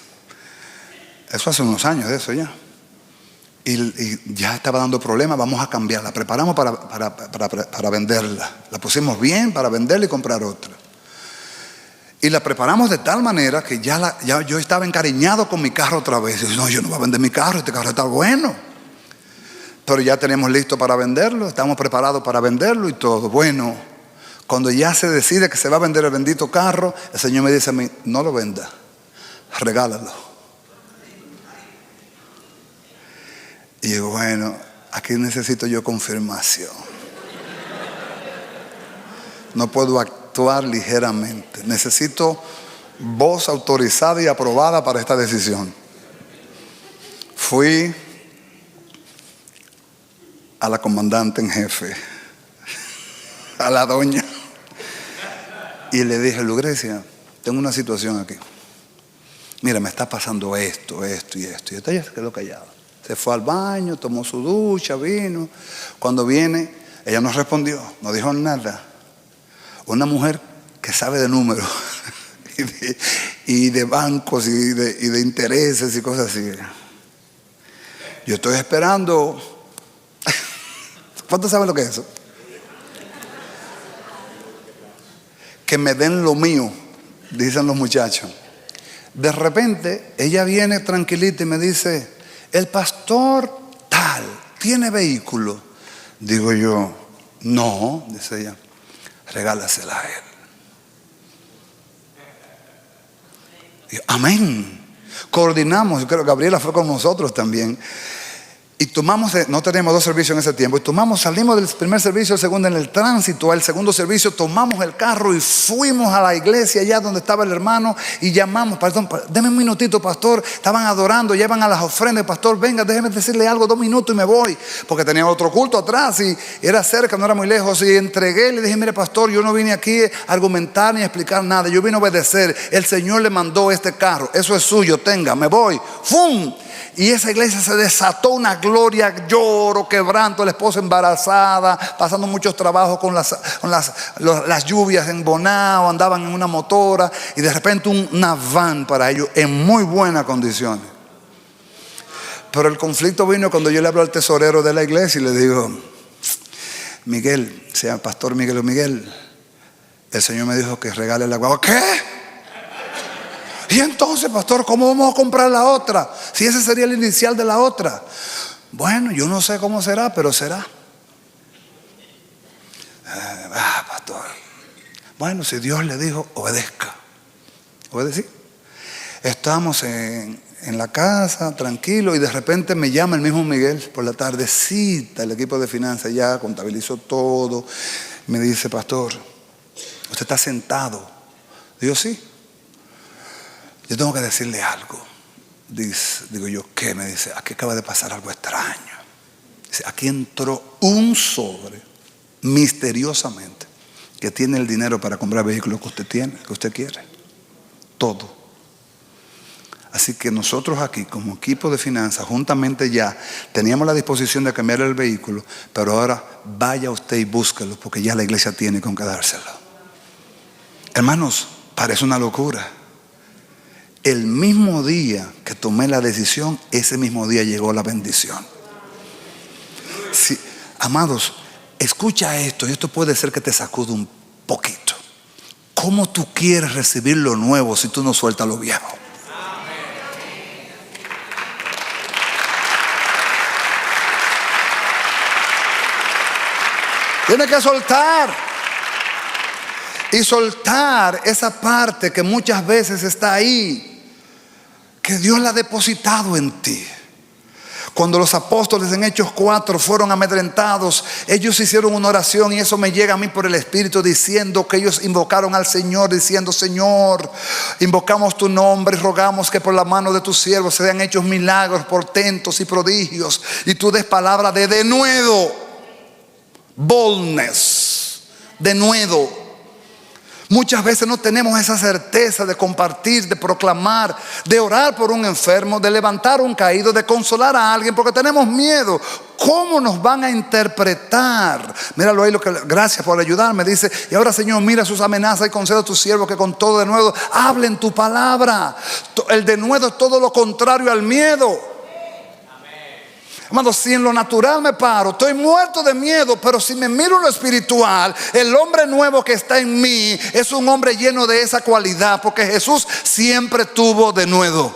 Eso hace unos años de eso ya. Y ya estaba dando problemas. Vamos a cambiarla. Preparamos para venderla. La pusimos bien para venderla y comprar otra. Y la preparamos de tal manera que ya yo estaba encariñado con mi carro otra vez. Y no, yo no voy a vender mi carro. Este carro está bueno. Pero ya tenemos listo para venderlo, estamos preparados para venderlo y todo. Bueno, cuando ya se decide que se va a vender el bendito carro, el Señor me dice a mí: no lo venda, regálalo. Y digo: bueno, aquí necesito yo confirmación. No puedo actuar ligeramente. Necesito voz autorizada y aprobada para esta decisión. Fui a la comandante en jefe, a la doña, y le dije: Lucrecia, tengo una situación aquí. Mira, me está pasando esto y esto. Y ella se quedó callada. Se fue al baño, tomó su ducha, vino. Cuando viene, ella no respondió, no dijo nada. Una mujer que sabe de números y de bancos y de intereses y cosas así. Yo estoy esperando. ¿Cuántos saben lo que es eso? Que me den lo mío, dicen los muchachos. De repente ella viene tranquilita y me dice: el pastor tal tiene vehículo. Digo yo: no, dice ella, regálasela a él. Y, amén. Coordinamos, yo creo que Gabriela fue con nosotros también. Y no teníamos 2 servicios en ese tiempo. Y salimos del primer servicio, el segundo en el tránsito. Al segundo servicio tomamos el carro y fuimos a la iglesia allá donde estaba el hermano. Y llamamos: perdón, déme un minutito, pastor. Estaban adorando, llevan a las ofrendas. Pastor, venga, déjeme decirle algo, 2 minutos y me voy. Porque tenía otro culto atrás y era cerca, no era muy lejos. Y entregué, le dije: mire, pastor, yo no vine aquí a argumentar ni a explicar nada. Yo vine a obedecer. El Señor le mandó este carro. Eso es suyo, tenga, me voy. ¡Fum! Y esa iglesia se desató una gloria, lloro, quebranto, la esposa embarazada, pasando muchos trabajos con las lluvias en Bonao, andaban en una motora y de repente una van para ellos en muy buenas condiciones. Pero el conflicto vino cuando yo le hablo al tesorero de la iglesia y le digo: Miguel, se llama Pastor Miguel o Miguel, el Señor me dijo que regale la guagua. ¿Qué? Y entonces, pastor, ¿cómo vamos a comprar la otra? Si ese sería el inicial de la otra. Bueno, yo no sé cómo será, pero será. Pastor. Bueno, si Dios le dijo, obedezca. Obedecí. Estamos en la casa, tranquilo, y de repente me llama el mismo Miguel por la tardecita, el equipo de finanzas ya contabilizó todo. Me dice: pastor, usted está sentado. Digo: sí. Yo tengo que decirle algo. Digo yo: ¿qué? Me dice: aquí acaba de pasar algo extraño. Dice: aquí entró un sobre, misteriosamente, que tiene el dinero para comprar el vehículo que usted tiene, que usted quiere. Todo. Así que nosotros aquí, como equipo de finanzas, juntamente ya teníamos la disposición de cambiar el vehículo, pero ahora vaya usted y búsquelo, porque ya la iglesia tiene con qué dárselo. Hermanos, parece una locura. El mismo día que tomé la decisión, ese mismo día llegó la bendición. Sí, amados, escucha esto, y esto puede ser que te sacude un poquito. ¿Cómo tú quieres recibir lo nuevo si tú no sueltas lo viejo? Tienes que soltar. Y soltar esa parte que muchas veces está ahí, que Dios la ha depositado en ti. Cuando los apóstoles en Hechos 4 fueron amedrentados, ellos hicieron una oración, y eso me llega a mí por el Espíritu, diciendo que ellos invocaron al Señor, diciendo: Señor, invocamos tu nombre y rogamos que por la mano de tus siervos se den hechos milagros, portentos y prodigios, y tú des palabra de denuedo, boldness, denuedo. Muchas veces no tenemos esa certeza de compartir, de proclamar, de orar por un enfermo, de levantar un caído, de consolar a alguien, porque tenemos miedo. ¿Cómo nos van a interpretar? Míralo ahí, gracias por ayudarme. Dice: y ahora, Señor, mira sus amenazas y concede a tus siervos que con todo denuedo hablen tu palabra. El denuedo es todo lo contrario al miedo. Hermano, si en lo natural me paro, estoy muerto de miedo, pero si me miro en lo espiritual, el hombre nuevo que está en mí es un hombre lleno de esa cualidad, porque Jesús siempre tuvo denuedo.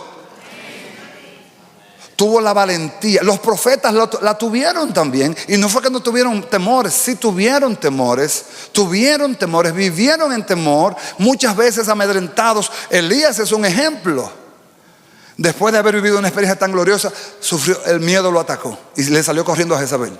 Tuvo la valentía. Los profetas la tuvieron también, y no fue que no tuvieron temores, sí tuvieron temores, vivieron en temor, muchas veces amedrentados. Elías es un ejemplo. Después de haber vivido una experiencia tan gloriosa, sufrió, el miedo lo atacó y le salió corriendo a Jezabel.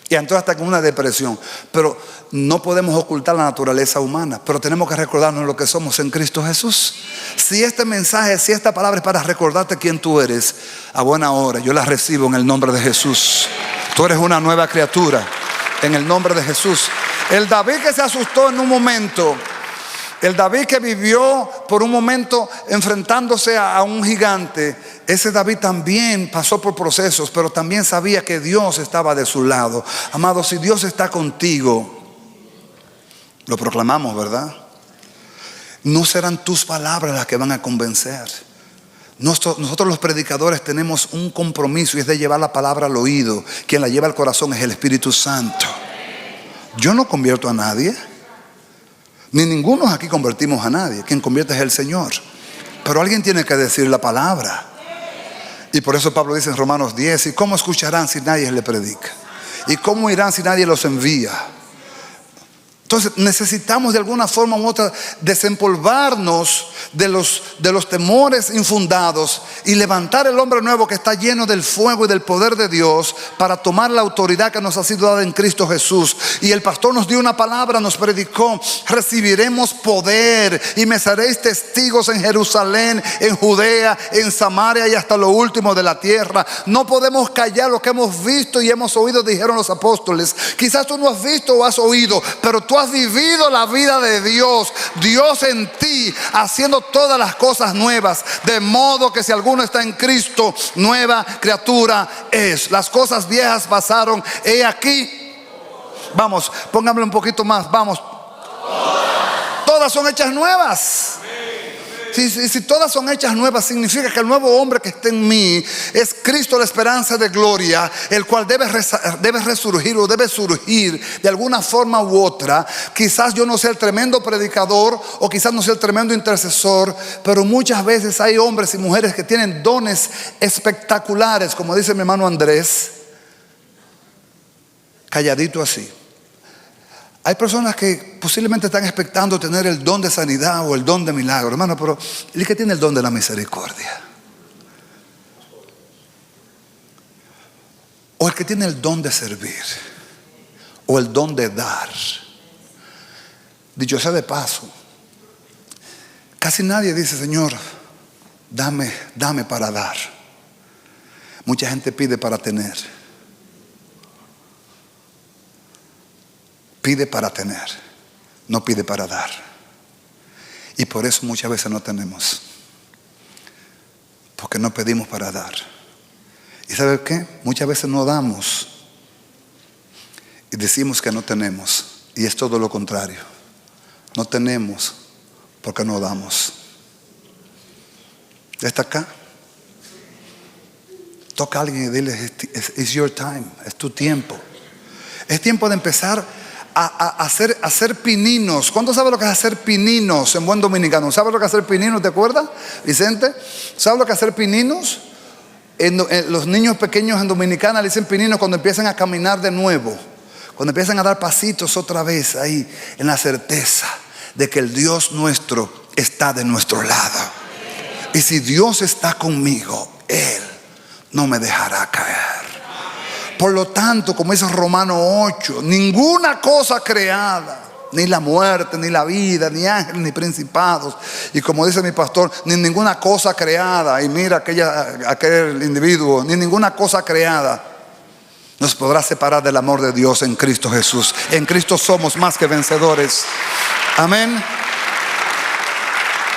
Y entró hasta con una depresión. Pero no podemos ocultar la naturaleza humana, pero tenemos que recordarnos lo que somos en Cristo Jesús. Si este mensaje, si esta palabra es para recordarte quién tú eres, a buena hora yo la recibo en el nombre de Jesús. Tú eres una nueva criatura en el nombre de Jesús. El David que se asustó en un momento, el David que vivió por un momento enfrentándose a un gigante, ese David también pasó por procesos, pero también sabía que Dios estaba de su lado. Amado, si Dios está contigo, lo proclamamos, ¿verdad? No serán tus palabras las que van a convencer. Nosotros los predicadores tenemos un compromiso, y es de llevar la palabra al oído. Quien la lleva al corazón es el Espíritu Santo. Yo no convierto a nadie, ni ninguno aquí convertimos a nadie. Quien convierte es el Señor. Pero alguien tiene que decir la palabra. Y por eso Pablo dice en Romanos 10: ¿y cómo escucharán si nadie les predica? ¿Y cómo irán si nadie los envía? Entonces necesitamos de alguna forma u otra desempolvarnos de los temores infundados y levantar el hombre nuevo que está lleno del fuego y del poder de Dios para tomar la autoridad que nos ha sido dada en Cristo Jesús. Y el pastor nos dio una palabra, nos predicó: recibiremos poder y me seréis testigos en Jerusalén, en Judea, en Samaria y hasta lo último de la tierra. No podemos callar lo que hemos visto y hemos oído, dijeron los apóstoles. Quizás tú no has visto o has oído, pero tú tú has vivido la vida de Dios, Dios en ti, haciendo todas las cosas nuevas. De modo que si alguno está en Cristo, nueva criatura es. Las cosas viejas pasaron, he aquí. Vamos, pónganme un poquito más, vamos. Todas son hechas nuevas. Si todas son hechas nuevas, significa que el nuevo hombre que está en mí es Cristo, la esperanza de gloria, el cual debe resurgir o debe surgir de alguna forma u otra. Quizás yo no sea el tremendo predicador o quizás no sea el tremendo intercesor, pero muchas veces hay hombres y mujeres que tienen dones espectaculares, como dice mi hermano Andrés, calladito así. Hay personas que posiblemente están expectando tener el don de sanidad o el don de milagro, hermano, pero el que tiene el don de la misericordia, o el que tiene el don de servir, o el don de dar. Dicho sea de paso, casi nadie dice: Señor, dame para dar. Mucha gente pide para tener. Pide para tener, no pide para dar. Y por eso muchas veces no tenemos, porque no pedimos para dar. ¿Y sabe qué? Muchas veces no damos y decimos que no tenemos, y es todo lo contrario. No tenemos porque no damos. ¿Está acá? Toca a alguien y dile: it's your time, es tu tiempo. Es tiempo de empezar a hacer pininos. ¿Cuántos saben lo que es hacer pininos en buen dominicano? ¿Sabes lo que es hacer pininos? ¿Te acuerdas, Vicente? ¿Sabes lo que es hacer pininos? Los niños pequeños en Dominicana le dicen pininos cuando empiezan a caminar de nuevo, cuando empiezan a dar pasitos otra vez ahí, en la certeza de que el Dios nuestro está de nuestro lado. Y si Dios está conmigo, Él no me dejará caer. Por lo tanto, como dice Romanos 8, ninguna cosa creada, ni la muerte, ni la vida, ni ángeles, ni principados, y como dice mi pastor, ni ninguna cosa creada, y mira aquel individuo, ni ninguna cosa creada nos podrá separar del amor de Dios en Cristo Jesús. En Cristo somos más que vencedores. Amén.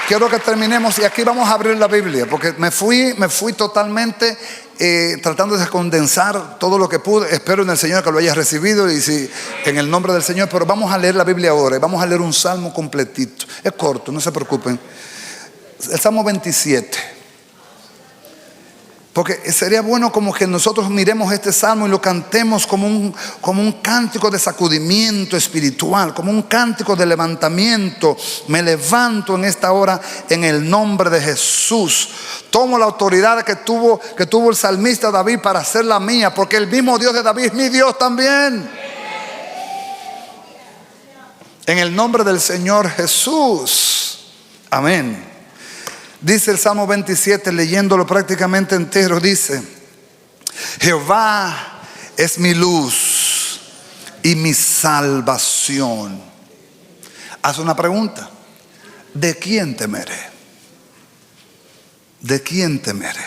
Quiero que terminemos, y aquí vamos a abrir la Biblia, porque me fui totalmente tratando de condensar todo lo que pude. Espero en el Señor que lo hayas recibido, y si en el nombre del Señor. Pero vamos a leer la Biblia ahora, y vamos a leer un salmo completito. Es corto, no se preocupen. El Salmo 27. Porque sería bueno como que nosotros miremos este salmo y lo cantemos como un cántico de sacudimiento espiritual, como un cántico de levantamiento. Me levanto en esta hora en el nombre de Jesús. Tomo la autoridad que tuvo el salmista David para hacerla mía, porque el mismo Dios de David es mi Dios también. En el nombre del Señor Jesús. Amén. Dice el Salmo 27, leyéndolo prácticamente entero, dice: Jehová es mi luz y mi salvación. Haz una pregunta: ¿de quién temeré? ¿De quién temeré?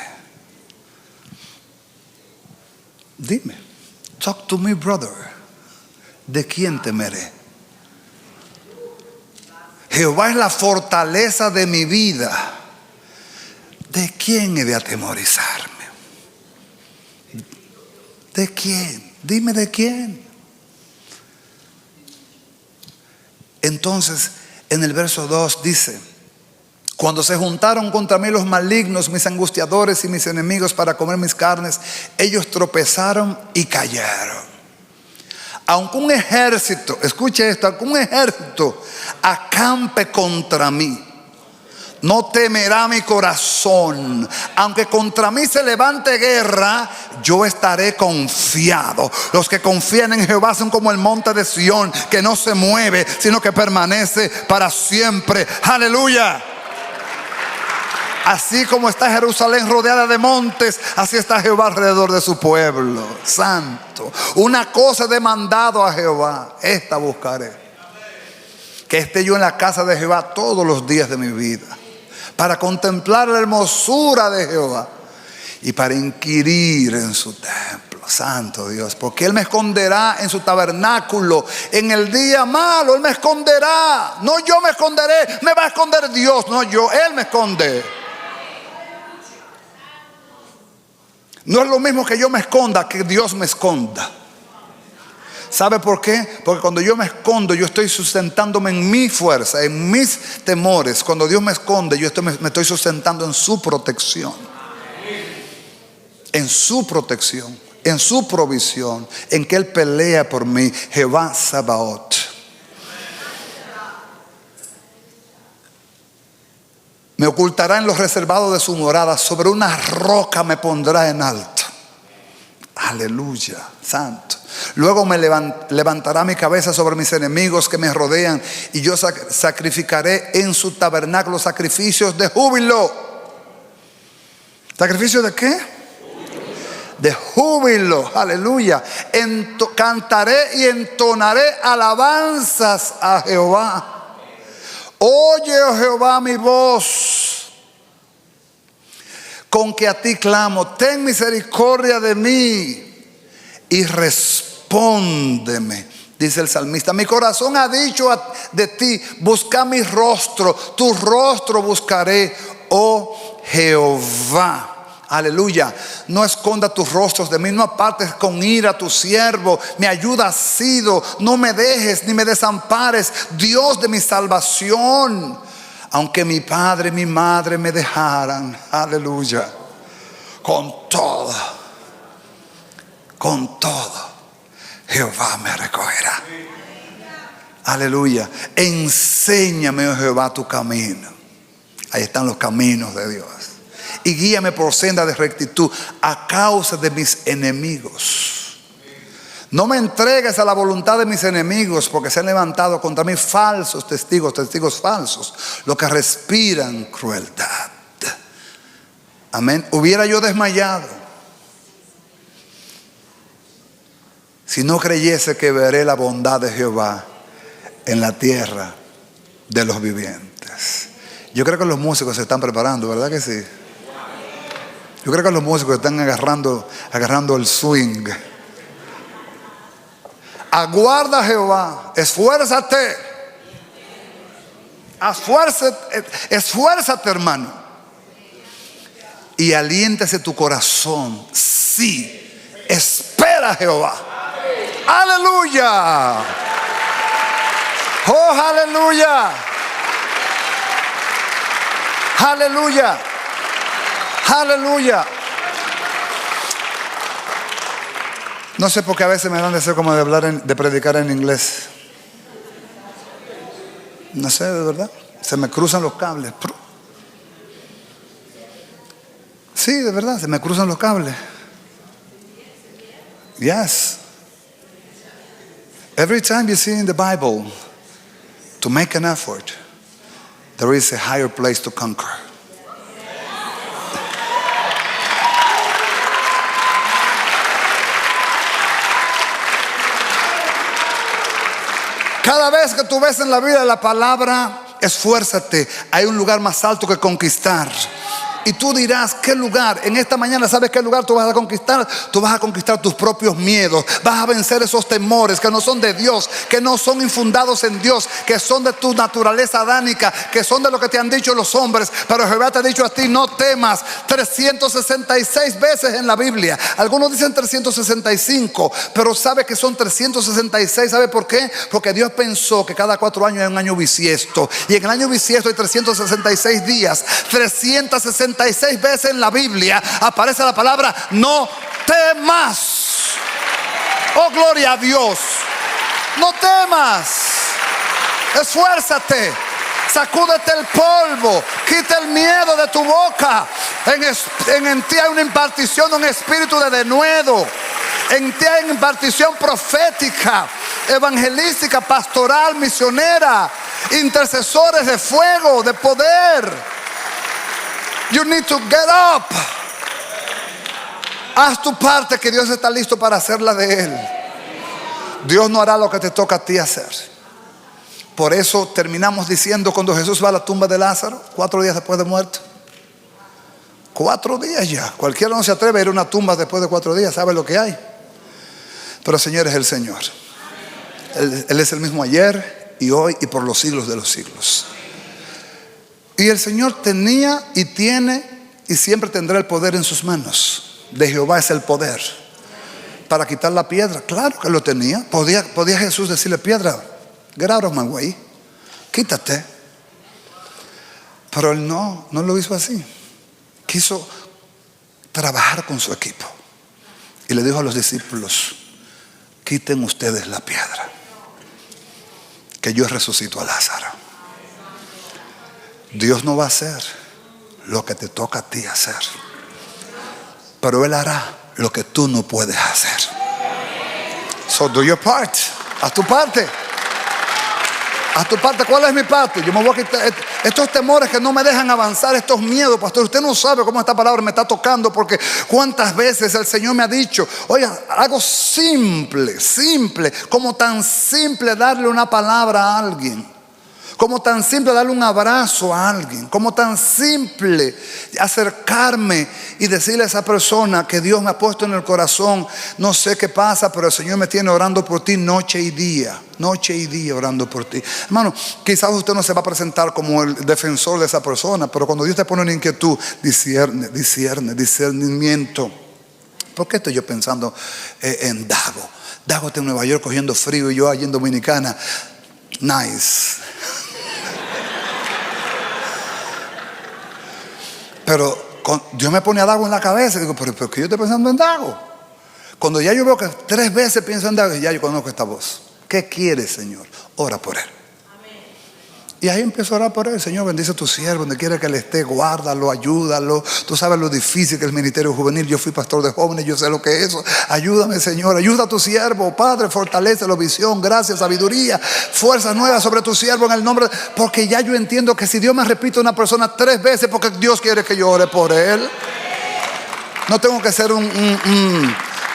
Dime. Talk to me, brother. ¿De quién temeré? Jehová es la fortaleza de mi vida. ¿De quién he de atemorizarme? ¿De quién? Dime de quién. Entonces, en el verso 2 dice: cuando se juntaron contra mí los malignos, mis angustiadores y mis enemigos para comer mis carnes, ellos tropezaron y cayeron. Aunque un ejército, escuche esto, aunque un ejército acampe contra mí, no temerá mi corazón. Aunque contra mí se levante guerra, yo estaré confiado. Los que confían en Jehová son como el monte de Sión, que no se mueve, sino que permanece para siempre. Aleluya. Así como está Jerusalén rodeada de montes, así está Jehová alrededor de su pueblo santo. Una cosa he demandado a Jehová, esta buscaré: que esté yo en la casa de Jehová todos los días de mi vida, para contemplar la hermosura de Jehová y para inquirir en su templo. santo Dios, porque Él me esconderá en su tabernáculo. En el día malo Él me esconderá. No yo me esconderé, me va a esconder Dios. No yo, Él me esconde. No es lo mismo que yo me esconda que Dios me esconda. ¿Sabe por qué? Porque cuando yo me escondo, yo estoy sustentándome en mi fuerza, en mis temores. Cuando Dios me esconde, me estoy sustentando en su protección. En su protección, en su provisión, en que Él pelea por mí. Jehová Sabaoth. Me ocultará en los reservados de su morada. Sobre una roca me pondrá en alto. Aleluya, santo. Luego me levantará mi cabeza sobre mis enemigos que me rodean, y yo sacrificaré en su tabernáculo sacrificios de júbilo. ¿Sacrificios de qué? De júbilo, aleluya. Cantaré y entonaré alabanzas a Jehová. Oye, oh Jehová, mi voz, con que a ti clamo. Ten misericordia de mí y respóndeme. Dice el salmista: mi corazón ha dicho de ti, busca mi rostro. Tu rostro buscaré, oh Jehová. Aleluya. No esconda tus rostros de mí, no apartes con ira a tu siervo. Mi ayuda has sido, no me dejes ni me desampares, Dios de mi salvación. Aunque mi padre y mi madre me dejaran, aleluya, con todo Jehová me recogerá. Aleluya. Enséñame, oh Jehová, tu camino. Ahí están los caminos de Dios. Y guíame por senda de rectitud a causa de mis enemigos. No me entregues a la voluntad de mis enemigos, porque se han levantado contra mí falsos testigos falsos, los que respiran crueldad. Amén. Hubiera yo desmayado si no creyese que veré la bondad de Jehová en la tierra de los vivientes. Yo creo que los músicos se están preparando, ¿verdad que sí? Yo creo que los músicos están agarrando el swing. Aguarda a Jehová, esfuérzate, hermano, y aliéntese tu corazón. Sí, espera a Jehová. Aleluya. Oh, aleluya. Aleluya. Aleluya. No sé por qué a veces me dan deseo como de predicar en inglés. No sé, de verdad. Se me cruzan los cables. Sí, de verdad, se me cruzan los cables. Yes. Every time you see in the Bible, to make an effort, there is a higher place to conquer. Cada vez que tú ves en la Biblia la palabra esfuérzate, hay un lugar más alto que conquistar. Y tú dirás, ¿qué lugar? En esta mañana, ¿sabes qué lugar tú vas a conquistar? Tú vas a conquistar tus propios miedos. Vas a vencer esos temores que no son de Dios, que no son infundados en Dios, que son de tu naturaleza adánica, que son de lo que te han dicho los hombres. Pero Jehová te ha dicho a ti, no temas. 366 veces en la Biblia. Algunos dicen 365, pero sabe que son 366. ¿Sabe por qué? Porque Dios pensó que cada 4 años es un año bisiesto. Y en el año bisiesto hay 366 días. 366 veces en la Biblia aparece la palabra no temas. Oh, gloria a Dios. No temas. Esfuérzate. Sacúdete el polvo. Quita el miedo de tu boca. En ti hay una impartición, un espíritu de denuedo. En ti hay una impartición profética, evangelística, pastoral, misionera, intercesores de fuego, de poder. You need to get up. Haz tu parte, que Dios está listo para hacer la de Él. Dios no hará lo que te toca a ti hacer. Por eso terminamos diciendo, cuando Jesús va a la tumba de Lázaro, 4 días después de muerto. 4 días ya. Cualquiera no se atreve a ir a una tumba después de 4 días. ¿Sabe lo que hay? Pero el Señor es el Señor. Él es el mismo ayer y hoy y por los siglos de los siglos. Y el Señor tenía y tiene y siempre tendrá el poder en sus manos. De Jehová es el poder para quitar la piedra. Claro que lo tenía. Podía Jesús decirle: piedra, get out of my way, quítate. Pero él no lo hizo así. Quiso trabajar con su equipo y le dijo a los discípulos: quiten ustedes la piedra, que yo resucito a Lázaro. Dios no va a hacer lo que te toca a ti hacer, pero Él hará lo que tú no puedes hacer. So do your part. Haz tu parte. Haz tu parte. ¿Cuál es mi parte? Yo me voy a quitar estos temores que no me dejan avanzar, estos miedos. Pastor, usted no sabe cómo esta palabra me está tocando, porque cuántas veces el Señor me ha dicho: oiga, algo simple, como tan simple darle una palabra a alguien, como tan simple darle un abrazo a alguien, como tan simple acercarme y decirle a esa persona que Dios me ha puesto en el corazón: no sé qué pasa, pero el Señor me tiene orando por ti noche y día orando por ti. Hermano, quizás usted no se va a presentar como el defensor de esa persona, pero cuando Dios te pone una inquietud, discernimiento. ¿Por qué estoy yo pensando en Dago? Dago está en Nueva York cogiendo frío y yo allí en Dominicana. Nice. Pero Dios me pone a Dago en la cabeza y digo: pero ¿qué yo estoy pensando en Dago? Cuando ya yo veo que 3 veces pienso en Dago, ya yo conozco esta voz. ¿Qué quieres, Señor? Ora por él. Y ahí empiezo a orar por él. Señor, bendice a tu siervo, donde quiera que él esté, guárdalo, ayúdalo. Tú sabes lo difícil que es el ministerio juvenil. Yo fui pastor de jóvenes, yo sé lo que es eso. Ayúdame, Señor, ayuda a tu siervo. Padre, fortalécelo, visión, gracia, sabiduría, fuerzas nuevas sobre tu siervo en el nombre. Porque ya yo entiendo que si Dios me repite a una persona 3 veces, porque Dios quiere que yo ore por él. No tengo que ser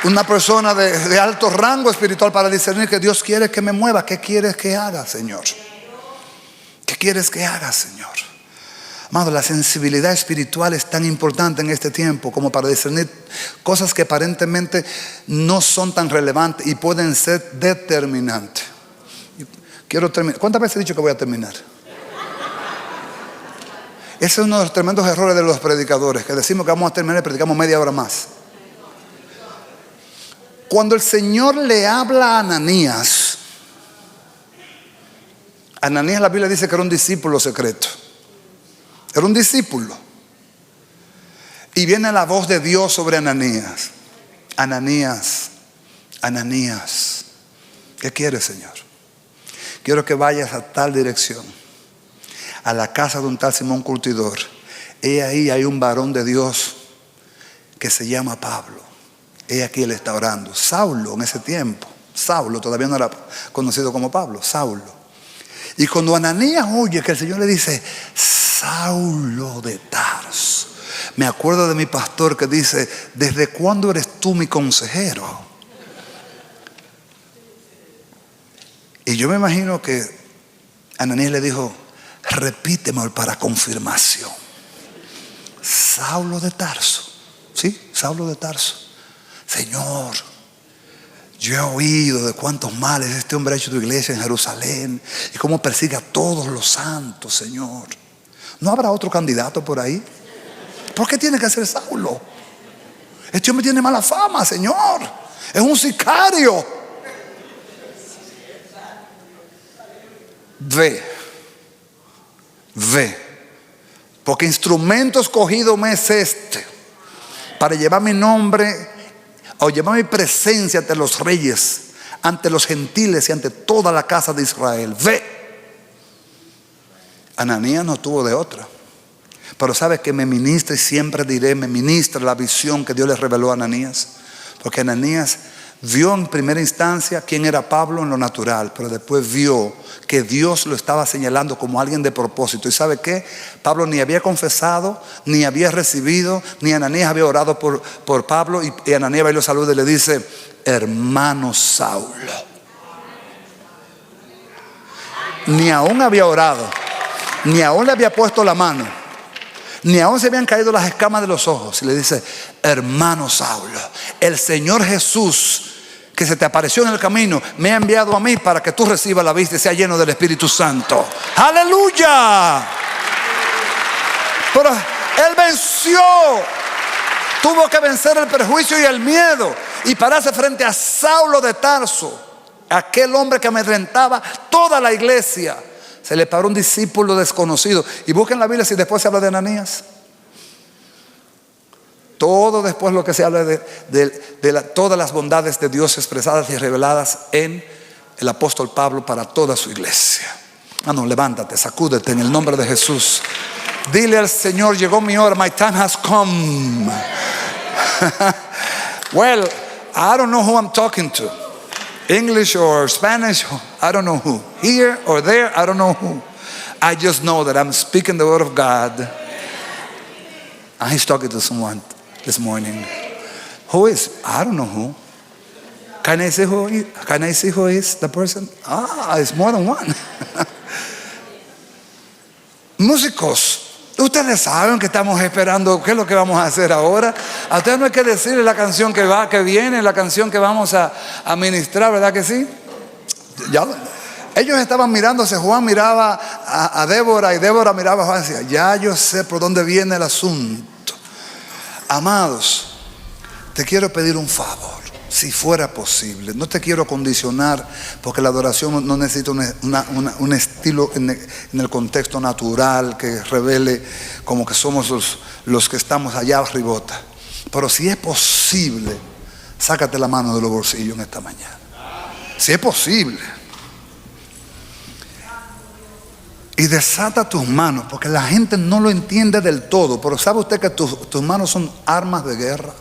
una persona de alto rango espiritual para discernir que Dios quiere que me mueva. ¿Qué quieres que haga, Señor? ¿Qué quieres que haga, Señor? Amado, la sensibilidad espiritual es tan importante en este tiempo como para discernir cosas que aparentemente no son tan relevantes y pueden ser determinantes. Quiero terminar. ¿Cuántas veces he dicho que voy a terminar? Ese es uno de los tremendos errores de los predicadores, que decimos que vamos a terminar y predicamos media hora más. Cuando el Señor le habla a Ananías, la Biblia dice que era un discípulo secreto. Era un discípulo. Y viene la voz de Dios sobre Ananías. Ananías, ¿qué quieres, Señor? Quiero que vayas a tal dirección, a la casa de un tal Simón Curtidor. Ahí hay un varón de Dios que se llama Pablo. Aquí él está orando. Saulo en ese tiempo. Saulo todavía no era conocido como Pablo. Saulo. Y cuando Ananías oye que el Señor le dice: Saulo de Tarso, me acuerdo de mi pastor que dice: ¿desde cuándo eres tú mi consejero? Y yo me imagino que Ananías le dijo: repíteme para confirmación. Saulo de Tarso. Sí, Saulo de Tarso. Señor, yo he oído de cuántos males este hombre ha hecho tu iglesia en Jerusalén y cómo persigue a todos los santos, Señor. ¿No habrá otro candidato por ahí? ¿Por qué tiene que ser Saulo? Este hombre tiene mala fama, Señor. Es un sicario. Ve. Porque instrumento escogido me es este, para llevar mi nombre o llevar mi presencia ante los reyes, ante los gentiles y ante toda la casa de Israel. Ve. Ananías no tuvo de otra. Pero sabe que me ministra, y siempre diré, me ministra la visión que Dios le reveló a Ananías. Porque Ananías vio en primera instancia quién era Pablo en lo natural, pero después vio que Dios lo estaba señalando como alguien de propósito. ¿Y sabe qué? Pablo ni había confesado, ni había recibido, ni Ananías había orado por Pablo. Y Ananías va y lo saluda y le dice: hermano Saulo. Ni aún había orado, ni aún le había puesto la mano, ni aún se habían caído las escamas de los ojos. Y le dice: hermano Saulo, el Señor Jesús, que se te apareció en el camino, me ha enviado a mí para que tú recibas la vista y seas lleno del Espíritu Santo. ¡Aleluya! Pero Él venció. Tuvo que vencer el prejuicio y el miedo y pararse frente a Saulo de Tarso, aquel hombre que amedrentaba toda la iglesia. Se le paró un discípulo desconocido. Y busquen la Biblia si después se habla de Ananías. Todo después lo que se habla de todas las bondades de Dios expresadas y reveladas en el apóstol Pablo para toda su iglesia. No, levántate, sacúdete en el nombre de Jesús. Dile al Señor, llegó mi hora, my time has come. Well, I don't know who I'm talking to. English or Spanish, I don't know who. Here or there, I don't know who. I just know that I'm speaking the word of God. And he's talking to someone this morning. Who is? I don't know who. Can I say who? Can I see who is the person? It's more than one. Músicos, ustedes saben que estamos esperando. ¿Qué es lo que vamos a hacer ahora? A ustedes no hay que decirle la canción que va, que viene, la canción que vamos a ministrar, ¿verdad que sí? Ya, ellos estaban mirándose. Juan miraba a Débora y Débora miraba a Juan y decía, ya yo sé por dónde viene el asunto. Amados, te quiero pedir un favor, si fuera posible. No te quiero condicionar, porque la adoración no necesita un estilo en el contexto natural que revele como que somos los que estamos allá arribota. Pero si es posible, sácate la mano de los bolsillos en esta mañana. Si es posible. Y desata tus manos, porque la gente no lo entiende del todo. Pero ¿sabe usted que tus manos son armas de guerra?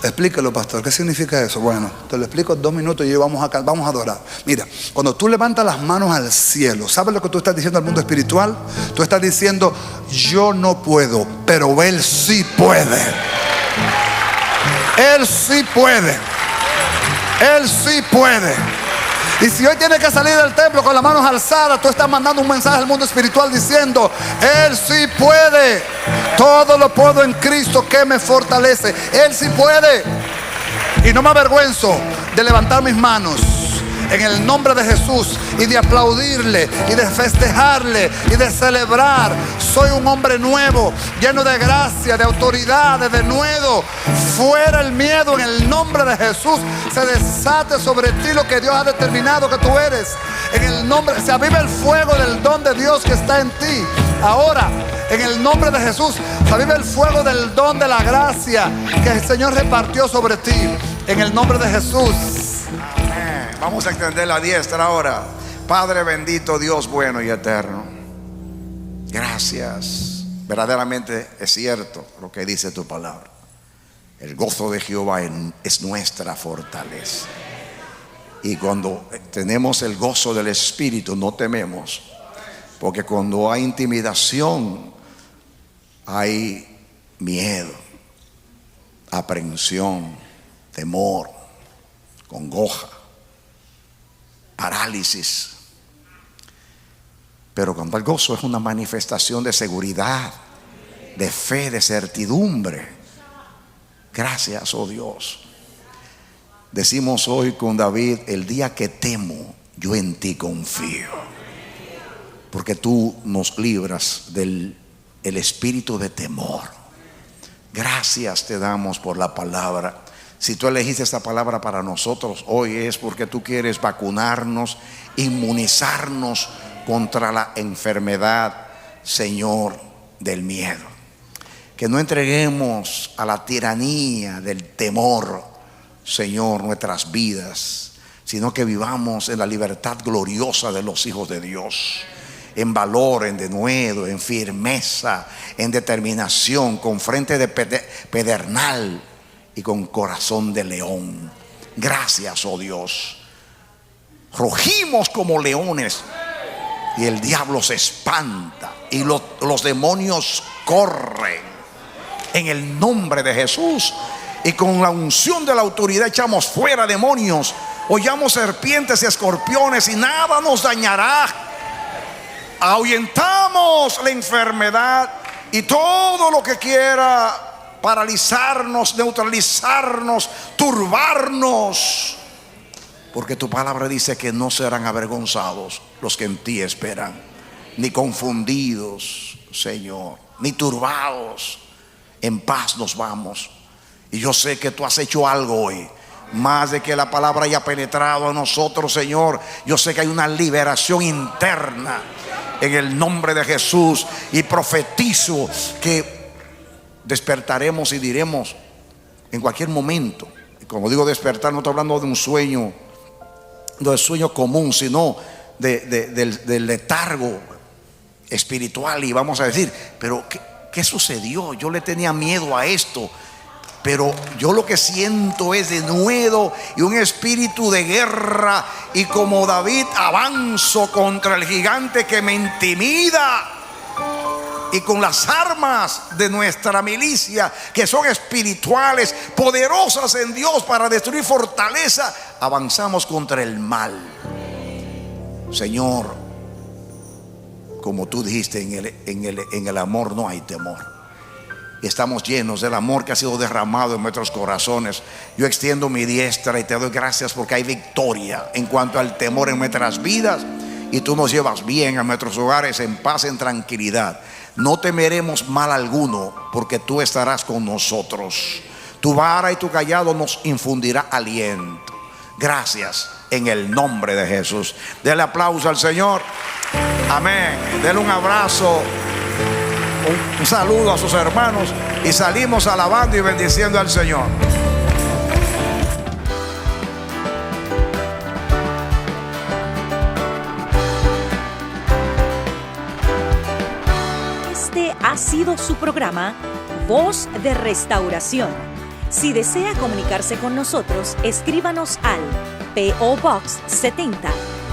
Explíquelo, pastor. ¿Qué significa eso? Bueno, te lo explico en 2 minutos y vamos a adorar. Mira, cuando tú levantas las manos al cielo, ¿sabes lo que tú estás diciendo al mundo espiritual? Tú estás diciendo, yo no puedo, pero Él sí puede. Él sí puede. Él sí puede. Y si hoy tienes que salir del templo con las manos alzadas, tú estás mandando un mensaje al mundo espiritual diciendo, Él sí puede. Todo lo puedo en Cristo que me fortalece. Él sí puede. Y no me avergüenzo de levantar mis manos en el nombre de Jesús y de aplaudirle y de festejarle y de celebrar. Soy un hombre nuevo, lleno de gracia, de autoridad, de denuedo. Fuera el miedo, en el nombre de Jesús. Se desate sobre ti lo que Dios ha determinado que tú eres. En el nombre, se aviva el fuego del don de Dios que está en ti. Ahora, en el nombre de Jesús, se aviva el fuego del don de la gracia que el Señor repartió sobre ti. En el nombre de Jesús. Amén. Vamos a extender la diestra ahora. Padre bendito, Dios bueno y eterno, gracias. Verdaderamente es cierto lo que dice tu palabra. El gozo de Jehová es nuestra fortaleza. Y cuando tenemos el gozo del Espíritu no tememos, porque cuando hay intimidación hay miedo, aprehensión, temor, congoja, parálisis. Pero cuando el gozo es una manifestación de seguridad, de fe, de certidumbre. Gracias, oh Dios. Decimos hoy con David, el día que temo, yo en ti confío. Porque tú nos libras del espíritu de temor. Gracias te damos por la palabra. Si tú elegiste esta palabra para nosotros hoy es porque tú quieres vacunarnos, inmunizarnos contra la enfermedad, Señor, del miedo. Que no entreguemos a la tiranía del temor, Señor, nuestras vidas, sino que vivamos en la libertad gloriosa de los hijos de Dios. En valor, en denuedo, en firmeza, en determinación, con frente de pedernal y con corazón de león. Gracias, oh Dios. Rugimos como leones y el diablo se espanta y los demonios corren en el nombre de Jesús. Y con la unción de la autoridad echamos fuera demonios, hollamos serpientes y escorpiones y nada nos dañará. Ahuyentamos la enfermedad y todo lo que quiera paralizarnos, neutralizarnos, turbarnos. Porque tu palabra dice que no serán avergonzados los que en ti esperan, ni confundidos, Señor, ni turbados. En paz nos vamos. Y yo sé que tú has hecho algo hoy, más de que la palabra haya penetrado a nosotros, Señor. Yo sé que hay una liberación interna en el nombre de Jesús. Y profetizo que despertaremos y diremos en cualquier momento. Y como digo despertar, no estoy hablando de un sueño, no del sueño común, sino del letargo espiritual. Y vamos a decir, pero ¿qué sucedió? Yo le tenía miedo a esto, pero yo lo que siento es denuedo y un espíritu de guerra. Y como David, avanzo contra el gigante que me intimida. Y con las armas de nuestra milicia, que son espirituales, poderosas en Dios para destruir fortaleza, avanzamos contra el mal. Señor, como tú dijiste, en el amor no hay temor. Y estamos llenos del amor que ha sido derramado en nuestros corazones. Yo extiendo mi diestra y te doy gracias porque hay victoria en cuanto al temor en nuestras vidas. Y tú nos llevas bien a nuestros hogares en paz, en tranquilidad. No temeremos mal alguno porque tú estarás con nosotros. Tu vara y tu cayado nos infundirá aliento. Gracias en el nombre de Jesús. Dele aplauso al Señor. Amén. Dele un abrazo, un saludo a sus hermanos y salimos alabando y bendiciendo al Señor. Este ha sido su programa Voz de Restauración. Si desea comunicarse con nosotros, escríbanos al P.O. Box 70,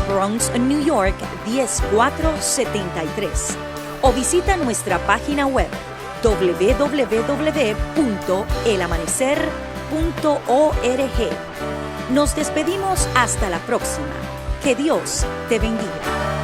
Bronx, New York 10473. O visita nuestra página web www.elamanecer.org. Nos despedimos hasta la próxima. Que Dios te bendiga.